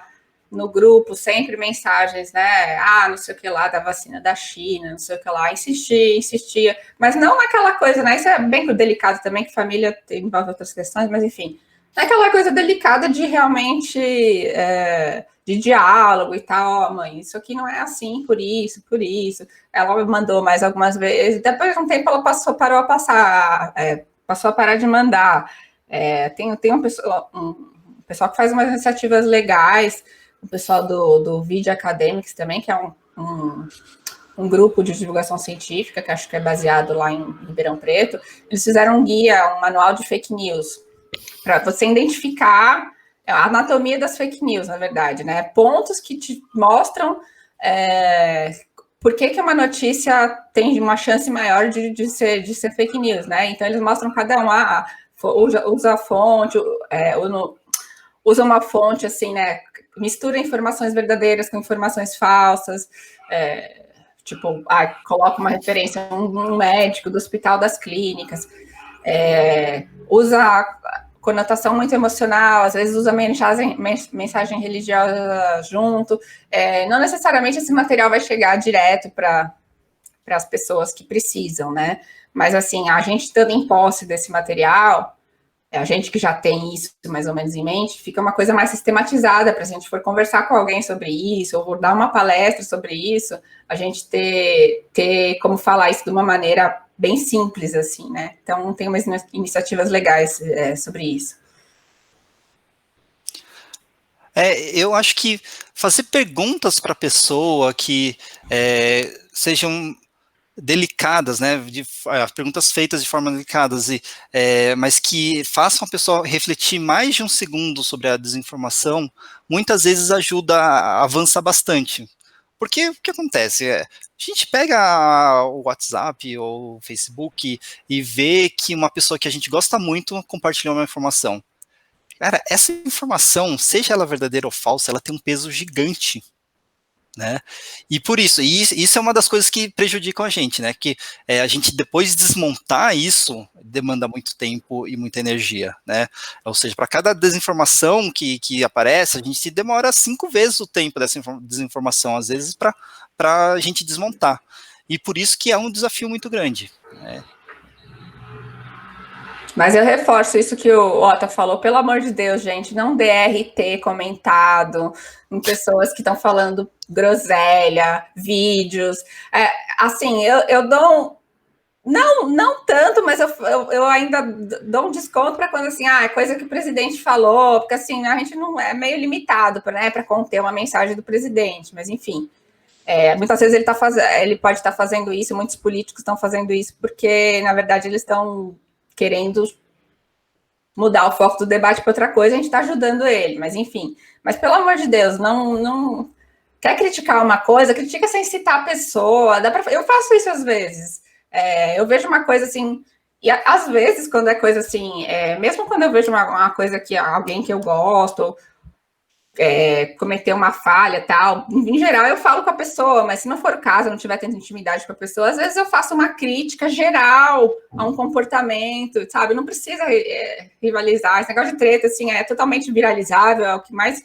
no grupo sempre mensagens, né? Não sei o que lá, da vacina da China, não sei o que lá, insistia, mas não naquela coisa, né? Isso é bem delicado também, que família envolve outras questões, mas enfim, naquela coisa delicada de realmente de diálogo e tal, mãe, isso aqui não é assim, por isso. Ela mandou mais algumas vezes, depois de um tempo ela passou a parar de mandar. Tem um pessoal que faz umas iniciativas legais, o pessoal do Video Academics também, que é um grupo de divulgação científica, que acho que é baseado lá em Ribeirão Preto. Eles fizeram um guia, um manual de fake news, para você identificar a anatomia das fake news, na verdade, né? Pontos que te mostram por que uma notícia tem uma chance maior de ser fake news, né? Então, eles mostram cada usa a fonte, usa uma fonte, assim, né? Mistura informações verdadeiras com informações falsas, coloca uma referência a um médico do Hospital das Clínicas, usa conotação muito emocional, às vezes usa mensagem religiosa junto. Não necessariamente esse material vai chegar direto para as pessoas que precisam, né? Mas, assim, a gente estando em posse desse material, a gente que já tem isso mais ou menos em mente, fica uma coisa mais sistematizada para se a gente for conversar com alguém sobre isso, ou dar uma palestra sobre isso, a gente ter como falar isso de uma maneira bem simples, assim, né? Então, tem umas iniciativas legais sobre isso. Eu acho que fazer perguntas para a pessoa que sejam delicadas, né, perguntas feitas de forma delicadas, mas que façam a pessoa refletir mais de um segundo sobre a desinformação, muitas vezes avança bastante. Porque o que acontece? A gente pega o WhatsApp ou o Facebook e vê que uma pessoa que a gente gosta muito compartilhou uma informação. Cara, essa informação, seja ela verdadeira ou falsa, ela tem um peso gigante, né? E por isso, isso é uma das coisas que prejudicam a gente, né? Que a gente, depois de desmontar isso, demanda muito tempo e muita energia, né? Ou seja, para cada desinformação que aparece, a gente demora 5 vezes o tempo dessa desinformação, às vezes, para a gente desmontar. E por isso que é um desafio muito grande, né? Mas eu reforço isso que o Otto falou, pelo amor de Deus, gente, não dê RT comentado em pessoas que estão falando groselha, vídeos. Assim, eu dou não tanto, mas eu ainda dou um desconto para quando assim, é coisa que o presidente falou, porque assim, a gente não é meio limitado para conter uma mensagem do presidente, mas enfim. Muitas vezes ele pode estar fazendo isso, muitos políticos estão fazendo isso, porque, na verdade, eles estão querendo mudar o foco do debate para outra coisa, a gente está ajudando ele, mas enfim. Mas, pelo amor de Deus, não quer criticar uma coisa, critica sem citar a pessoa. Eu faço isso às vezes. Eu vejo uma coisa assim, e às vezes, quando é coisa assim, mesmo quando eu vejo uma coisa que alguém que eu gosto cometer uma falha tal, em geral eu falo com a pessoa, mas se não for o caso, eu não tiver tanta intimidade com a pessoa, às vezes eu faço uma crítica geral a um comportamento, sabe? Não precisa rivalizar, esse negócio de treta, assim, é totalmente viralizável, é o que mais...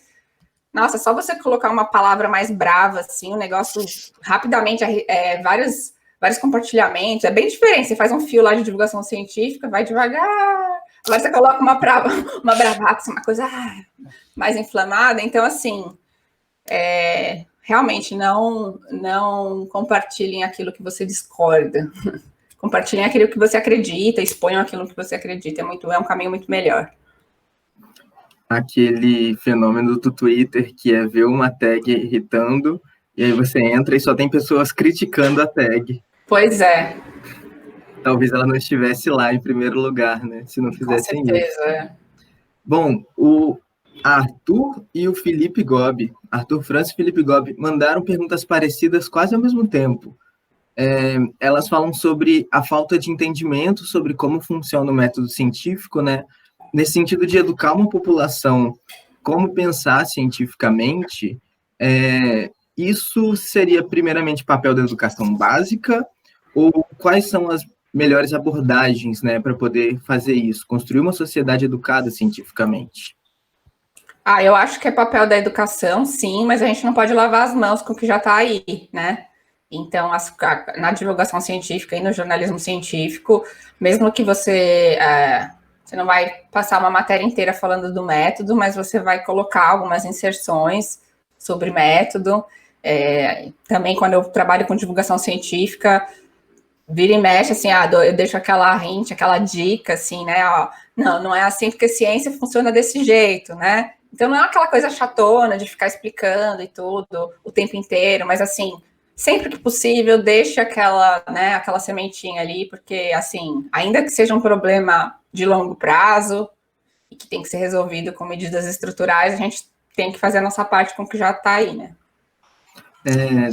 Nossa, só você colocar uma palavra mais brava, assim, o negócio rapidamente, vários compartilhamentos, é bem diferente, você faz um fio lá de divulgação científica, vai devagar, agora você coloca uma bravata, uma coisa mais inflamada, então, assim, realmente não compartilhem aquilo que você discorda, compartilhem aquilo que você acredita, exponham aquilo que você acredita, é um caminho muito melhor. Aquele fenômeno do Twitter que é ver uma tag irritando, e aí você entra e só tem pessoas criticando a tag. Pois é. Talvez ela não estivesse lá em primeiro lugar, né? Se não fizessem isso. Com certeza. Bom, o Arthur e o Felipe Gobi, Arthur França e Felipe Gobi, mandaram perguntas parecidas quase ao mesmo tempo. Elas falam sobre a falta de entendimento sobre como funciona o método científico, né? Nesse sentido de educar uma população como pensar cientificamente, isso seria primeiramente papel da educação básica, ou quais são as melhores abordagens, né, para poder fazer isso, construir uma sociedade educada cientificamente? Eu acho que é papel da educação, sim, mas a gente não pode lavar as mãos com o que já está aí, né? Então, na divulgação científica e no jornalismo científico, mesmo que você não vai passar uma matéria inteira falando do método, mas você vai colocar algumas inserções sobre método. Também, quando eu trabalho com divulgação científica, vira e mexe, assim, eu deixo aquela hint, aquela dica, assim, né? Não é assim, porque ciência funciona desse jeito, né? Então, não é aquela coisa chatona de ficar explicando e tudo o tempo inteiro, mas, assim, sempre que possível, deixe aquela sementinha ali, porque, assim, ainda que seja um problema de longo prazo e que tem que ser resolvido com medidas estruturais, a gente tem que fazer a nossa parte com o que já está aí, né?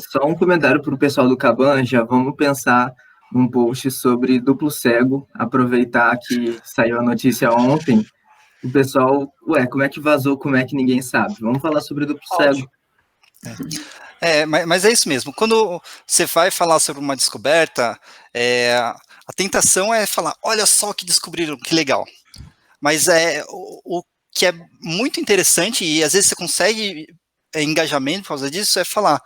Só um comentário para o pessoal do Caban, já vamos pensar num post sobre duplo cego, aproveitar que saiu a notícia ontem, o pessoal, como é que vazou, como é que ninguém sabe? Vamos falar sobre duplo cego. Mas é isso mesmo, quando você vai falar sobre uma descoberta, a tentação é falar, olha só o que descobriram, que legal. Mas o que é muito interessante, e às vezes você consegue engajamento por causa disso, é falar,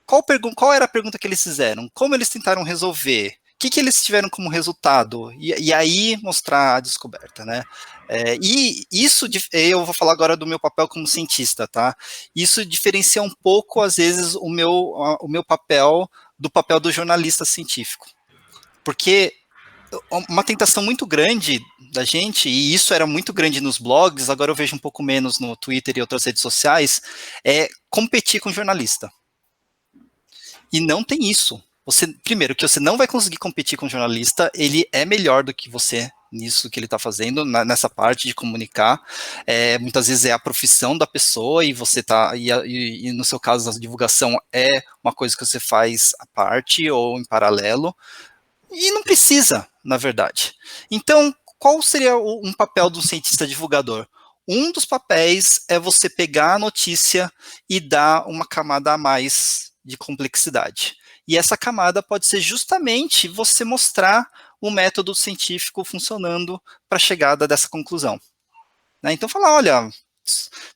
qual era a pergunta que eles fizeram? Como eles tentaram resolver? O que eles tiveram como resultado? E aí mostrar a descoberta, né? E isso, eu vou falar agora do meu papel como cientista, tá? Isso diferencia um pouco, às vezes, o meu papel do papel do jornalista científico. Porque uma tentação muito grande da gente, e isso era muito grande nos blogs, agora eu vejo um pouco menos no Twitter e outras redes sociais, é competir com o jornalista. E não tem isso. Primeiro, que você não vai conseguir competir com o jornalista, ele é melhor do que você nisso que ele está fazendo, nessa parte de comunicar. Muitas vezes é a profissão da pessoa e você e no seu caso, a divulgação é uma coisa que você faz à parte ou em paralelo, e não precisa, na verdade. Então, qual seria um papel do cientista divulgador? Um dos papéis é você pegar a notícia e dar uma camada a mais de complexidade. E essa camada pode ser justamente você mostrar o método científico funcionando para a chegada dessa conclusão. Então, falar, olha,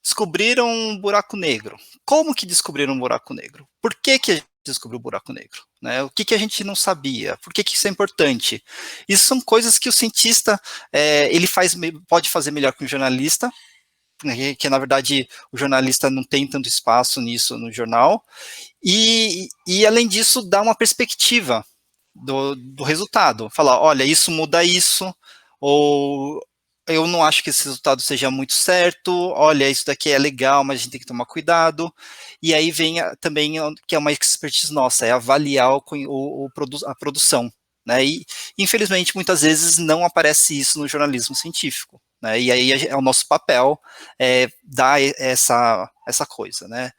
descobriram um buraco negro. Como que descobriram um buraco negro? Por que descobrir o buraco negro, né? O que a gente não sabia? Por que isso é importante? Isso são coisas que o cientista ele pode fazer melhor que o jornalista, né, que na verdade o jornalista não tem tanto espaço nisso no jornal, e além disso dá uma perspectiva do resultado, falar, olha, isso muda isso, ou eu não acho que esse resultado seja muito certo, olha, isso daqui é legal, mas a gente tem que tomar cuidado, e aí vem também, que é uma expertise nossa, é avaliar a produção, né, e infelizmente muitas vezes não aparece isso no jornalismo científico, né, e aí é o nosso papel dar essa coisa, né,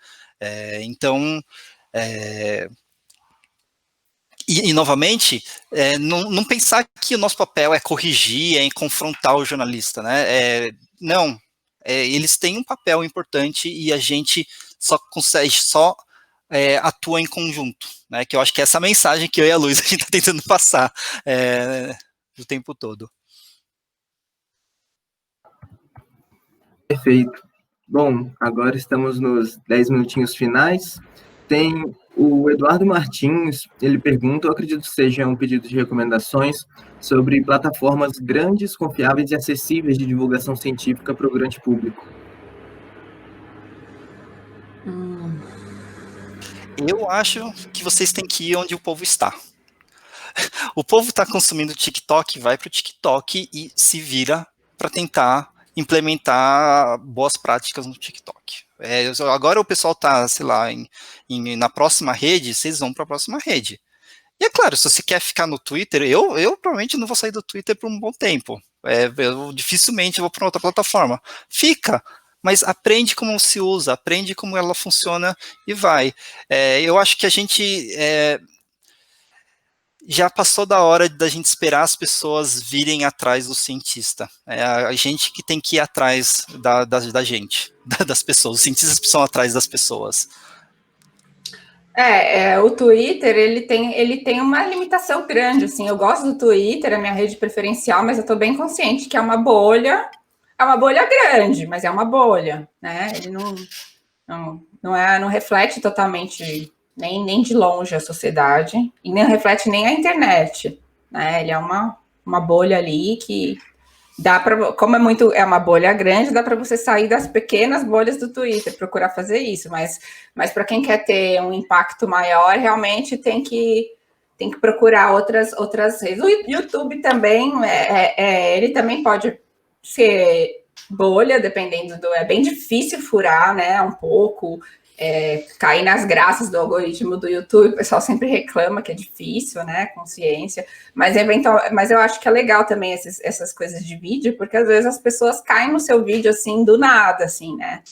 então, e novamente, não pensar que o nosso papel é corrigir, é confrontar o jornalista, né? Não, eles têm um papel importante e a gente só atua em conjunto, né? Que eu acho que é essa mensagem que eu e a Luísa a gente está tentando passar o tempo todo. Perfeito. Bom, agora estamos nos 10 minutinhos finais. Tem o Eduardo Martins, ele pergunta, eu acredito que seja um pedido de recomendações sobre plataformas grandes, confiáveis e acessíveis de divulgação científica para o grande público. Eu acho que vocês têm que ir onde o povo está. O povo está consumindo TikTok, vai para o TikTok e se vira para tentar implementar boas práticas no TikTok. Agora o pessoal está, sei lá, na próxima rede, vocês vão para a próxima rede. E é claro, se você quer ficar no Twitter, eu provavelmente não vou sair do Twitter por um bom tempo. Eu dificilmente vou para outra plataforma. Fica, mas aprende como se usa, aprende como ela funciona e vai. Eu acho que a gente já passou da hora da gente esperar as pessoas virem atrás do cientista. É a gente que tem que ir atrás da gente, das pessoas. Os cientistas precisam atrás das pessoas. O Twitter, ele tem uma limitação grande, assim, eu gosto do Twitter, é a minha rede preferencial, mas eu estou bem consciente que é uma bolha grande, mas é uma bolha, né, ele não reflete totalmente, nem de longe a sociedade, e nem reflete nem a internet, né, ele é uma bolha ali que dá para, como é uma bolha grande, dá para você sair das pequenas bolhas do Twitter, procurar fazer isso, mas para quem quer ter um impacto maior, realmente tem que procurar outras redes. O YouTube também, ele também pode ser bolha, dependendo é bem difícil furar, né, um pouco, cair nas graças do algoritmo do YouTube, o pessoal sempre reclama que é difícil, né, consciência, mas eu acho que é legal também essas coisas de vídeo, porque às vezes as pessoas caem no seu vídeo, assim, do nada, assim, né,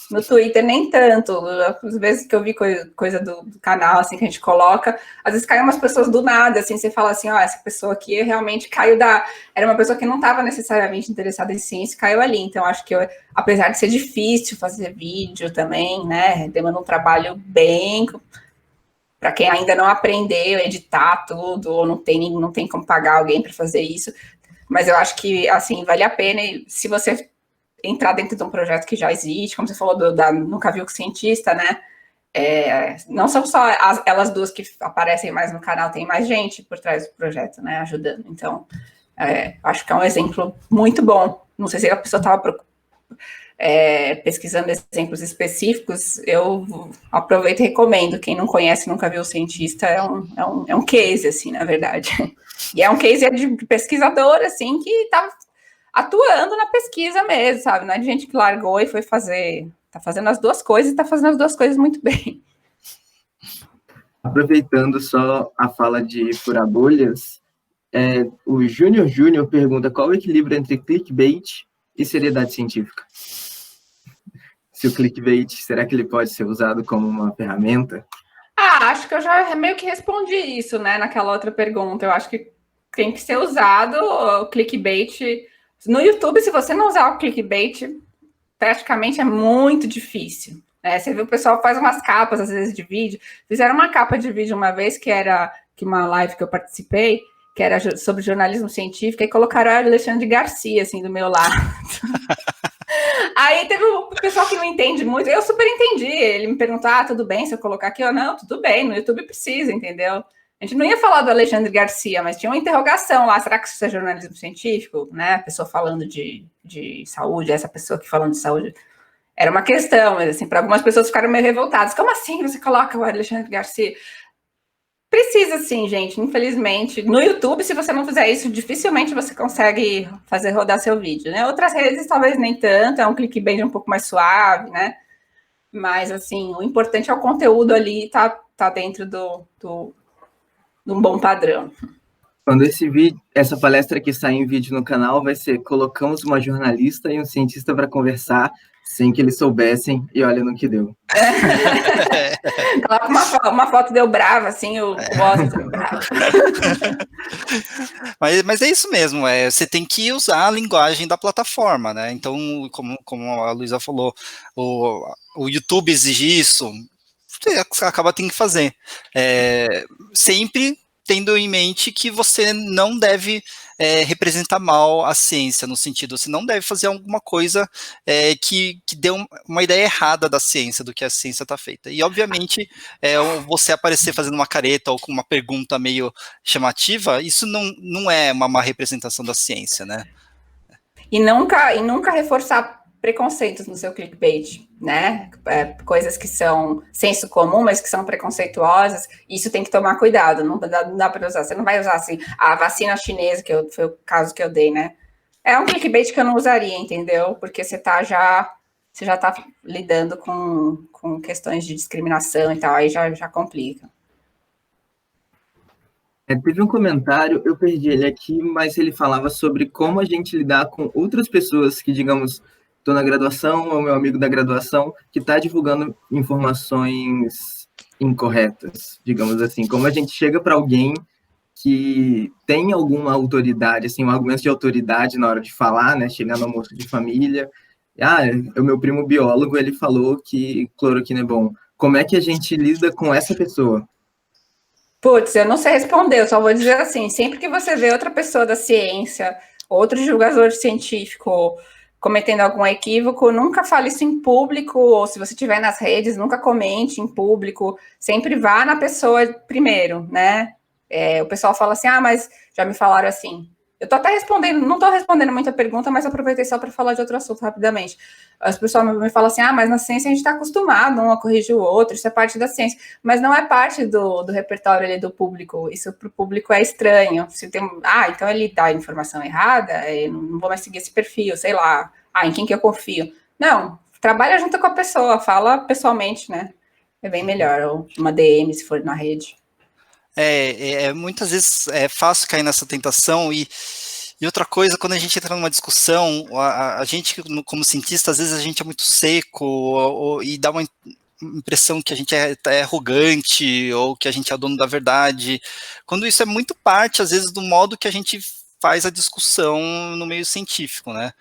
no Twitter nem tanto, às vezes que eu vi coisa do canal, assim, que a gente coloca, às vezes caem umas pessoas do nada, assim, você fala assim, essa pessoa aqui realmente caiu era uma pessoa que não estava necessariamente interessada em ciência, caiu ali, então acho que apesar de ser difícil fazer vídeo também, né, demanda um trabalho bem, para quem ainda não aprendeu a editar tudo, ou não tem como pagar alguém para fazer isso, mas eu acho que, assim, vale a pena, e se você entrar dentro de um projeto que já existe, como você falou Nunca Viu que Cientista, né, não são só elas duas que aparecem mais no canal, tem mais gente por trás do projeto, né, ajudando, então, acho que é um exemplo muito bom, não sei se a pessoa estava pesquisando exemplos específicos, eu aproveito e recomendo, quem não conhece, Nunca Viu o Cientista, é um case, assim, na verdade, e é um case de pesquisador, assim, que está atuando na pesquisa mesmo, sabe? Não é de gente que largou e foi fazer. Tá fazendo as duas coisas e tá fazendo as duas coisas muito bem. Aproveitando só a fala de furar bolhas, o Júnior pergunta qual o equilíbrio entre clickbait e seriedade científica. Se o clickbait, será que ele pode ser usado como uma ferramenta? Acho que eu já meio que respondi isso, né, naquela outra pergunta. Eu acho que tem que ser usado o clickbait. No YouTube, se você não usar o clickbait, praticamente é muito difícil. Você vê o pessoal faz umas capas, às vezes, de vídeo. Fizeram uma capa de vídeo uma vez, que uma live que eu participei, que era sobre jornalismo científico, e colocaram o Alexandre Garcia, assim, do meu lado. Aí teve o pessoal que não entende muito, eu super entendi, ele me perguntou, tudo bem se eu colocar aqui ou não, tudo bem, no YouTube precisa, entendeu? A gente não ia falar do Alexandre Garcia, mas tinha uma interrogação lá, será que isso é jornalismo científico, né, a pessoa falando de saúde, essa pessoa aqui falando de saúde, era uma questão, mas assim, para algumas pessoas ficaram meio revoltadas, como assim você coloca o Alexandre Garcia? Precisa sim, gente, infelizmente. No YouTube, se você não fizer isso, dificilmente você consegue fazer rodar seu vídeo, né? Outras redes, talvez nem tanto, é um clickbait um pouco mais suave, né? Mas, assim, o importante é o conteúdo ali, tá dentro de um bom padrão. Quando essa palestra aqui sair em vídeo no canal, vai ser colocamos uma jornalista e um cientista para conversar sem que eles soubessem, e olha no que deu. Coloca uma foto deu brava, assim, o Ozzy deu bravo. Mas é isso mesmo, você tem que usar a linguagem da plataforma, né? Então, como a Luísa falou, o YouTube exige isso, você acaba tendo que fazer. Sempre tendo em mente que você não deve representar mal a ciência, no sentido, você não deve fazer alguma coisa que dê uma ideia errada da ciência, do que a ciência está feita. E, obviamente, você aparecer fazendo uma careta ou com uma pergunta meio chamativa, isso não é uma má representação da ciência, né? E nunca reforçar preconceitos no seu clickbait, né? Coisas que são senso comum, mas que são preconceituosas, isso tem que tomar cuidado, não dá para usar. Você não vai usar assim, a vacina chinesa, foi o caso que eu dei, né? É um clickbait que eu não usaria, entendeu? Porque você já tá lidando com questões de discriminação e tal, aí já complica. Teve um comentário, eu perdi ele aqui, mas ele falava sobre como a gente lidar com outras pessoas que, digamos, estou na graduação, ou meu amigo da graduação, que está divulgando informações incorretas, digamos assim. Como a gente chega para alguém que tem alguma autoridade, assim, um argumento de autoridade na hora de falar, né? Chegar no almoço de família. O meu primo biólogo, ele falou que cloroquina é bom. Como é que a gente lida com essa pessoa? Putz, eu não sei responder, eu só vou dizer assim, sempre que você vê outra pessoa da ciência, outro divulgador científico cometendo algum equívoco, nunca fale isso em público, ou se você estiver nas redes, nunca comente em público, sempre vá na pessoa primeiro, né? O pessoal fala assim, mas já me falaram assim. Eu tô até respondendo, não tô respondendo muita pergunta, mas aproveitei só para falar de outro assunto rapidamente. As pessoas me falam assim, mas na ciência a gente está acostumado um a corrigir o outro, isso é parte da ciência, mas não é parte do repertório ali do público, isso para o público é estranho. Se tem, então ele dá informação errada, eu não vou mais seguir esse perfil, sei lá, em quem que eu confio? Não, trabalha junto com a pessoa, fala pessoalmente, né? É bem melhor, ou uma DM se for na rede. Muitas vezes é fácil cair nessa tentação e outra coisa, quando a gente entra numa discussão, a gente, como cientista, às vezes a gente é muito seco e dá uma impressão que a gente é arrogante ou que a gente é o dono da verdade, quando isso é muito parte, às vezes, do modo que a gente faz a discussão no meio científico, né?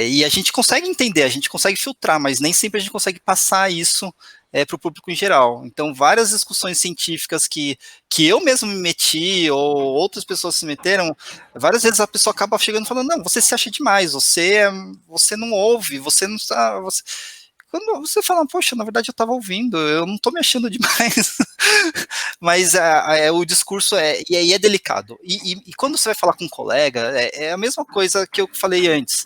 E a gente consegue entender, a gente consegue filtrar, mas nem sempre a gente consegue passar isso para o público em geral. Então, várias discussões científicas que eu mesmo me meti, ou outras pessoas se meteram, várias vezes a pessoa acaba chegando e falando, não, você se acha demais, você não ouve, você não está... Quando você fala, poxa, na verdade eu estava ouvindo, eu não estou me achando demais. Mas o discurso é delicado. E quando você vai falar com um colega, é a mesma coisa que eu falei antes.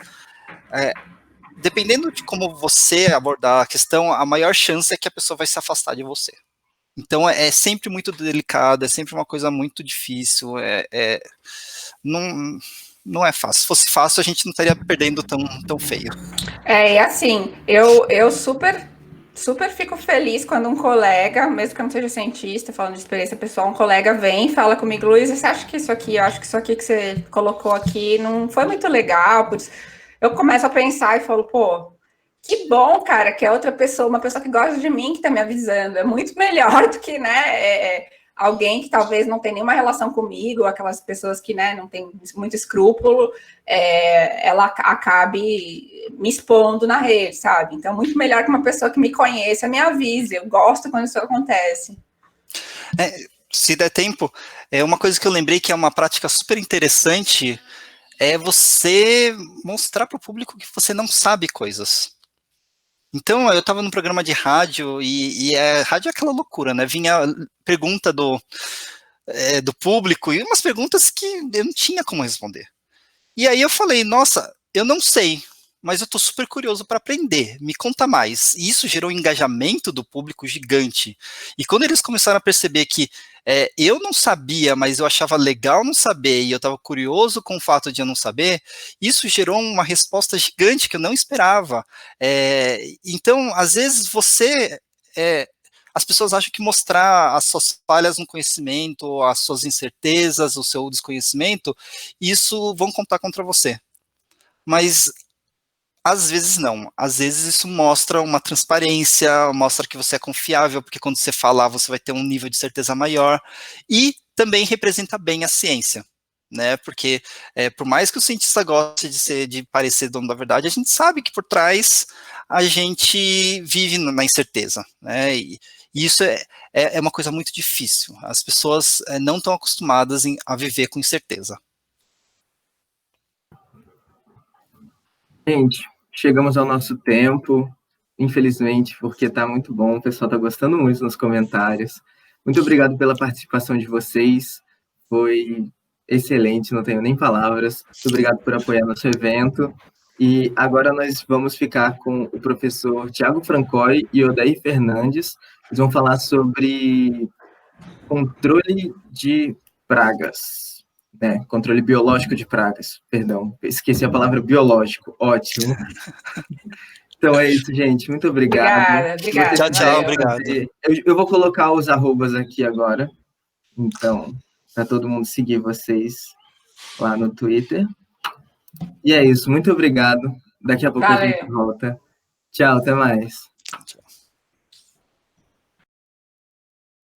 Dependendo de como você abordar a questão, a maior chance é que a pessoa vai se afastar de você. Então, é sempre muito delicado, é sempre uma coisa muito difícil, não é fácil. Se fosse fácil, a gente não estaria perdendo tão feio. E assim, eu super fico feliz quando um colega, mesmo que eu não seja cientista, falando de experiência pessoal, um colega vem e fala comigo, Luísa, você acha que eu acho que isso aqui que você colocou aqui não foi muito legal, putz. Eu começo a pensar e falo, pô, que bom, cara, que é outra pessoa, uma pessoa que gosta de mim que tá me avisando. É muito melhor do que, né, alguém que talvez não tenha nenhuma relação comigo, aquelas pessoas que, né, não tem muito escrúpulo, ela acabe me expondo na rede, sabe? Então, muito melhor que uma pessoa que me conheça, me avise. Eu gosto quando isso acontece. Se der tempo, uma coisa que eu lembrei que é uma prática super interessante é você mostrar para o público que você não sabe coisas. Então, eu estava num programa de rádio, e rádio é aquela loucura, né? Vinha pergunta do público, e umas perguntas que eu não tinha como responder. E aí eu falei, nossa, eu não sei, mas eu estou super curioso para aprender, me conta mais. E isso gerou um engajamento do público gigante. E quando eles começaram a perceber que eu não sabia, mas eu achava legal não saber, e eu estava curioso com o fato de eu não saber, isso gerou uma resposta gigante que eu não esperava. Então, às vezes, as pessoas acham que mostrar as suas falhas no conhecimento, as suas incertezas, o seu desconhecimento, isso vão contar contra você. Mas às vezes não. Às vezes isso mostra uma transparência, mostra que você é confiável, porque quando você falar, você vai ter um nível de certeza maior, e também representa bem a ciência, né? Porque por mais que o cientista goste de parecer dono da verdade, a gente sabe que por trás a gente vive na incerteza, né? E isso é uma coisa muito difícil. As pessoas não estão acostumadas a viver com incerteza. Gente, chegamos ao nosso tempo, infelizmente, porque está muito bom, o pessoal está gostando muito nos comentários. Muito obrigado pela participação de vocês, foi excelente, não tenho nem palavras. Muito obrigado por apoiar nosso evento. E agora nós vamos ficar com o professor Tiago Francoi e Odair Fernandes. Eles vão falar sobre controle de pragas. Controle biológico de pragas, perdão, esqueci a palavra biológico, ótimo. Então é isso, gente, muito obrigado. Obrigada. Tchau, obrigado. Eu vou colocar os arrobas aqui agora, então, para todo mundo seguir vocês lá no Twitter. E é isso, muito obrigado. Daqui a pouco a gente volta. Tchau, até mais. Tchau.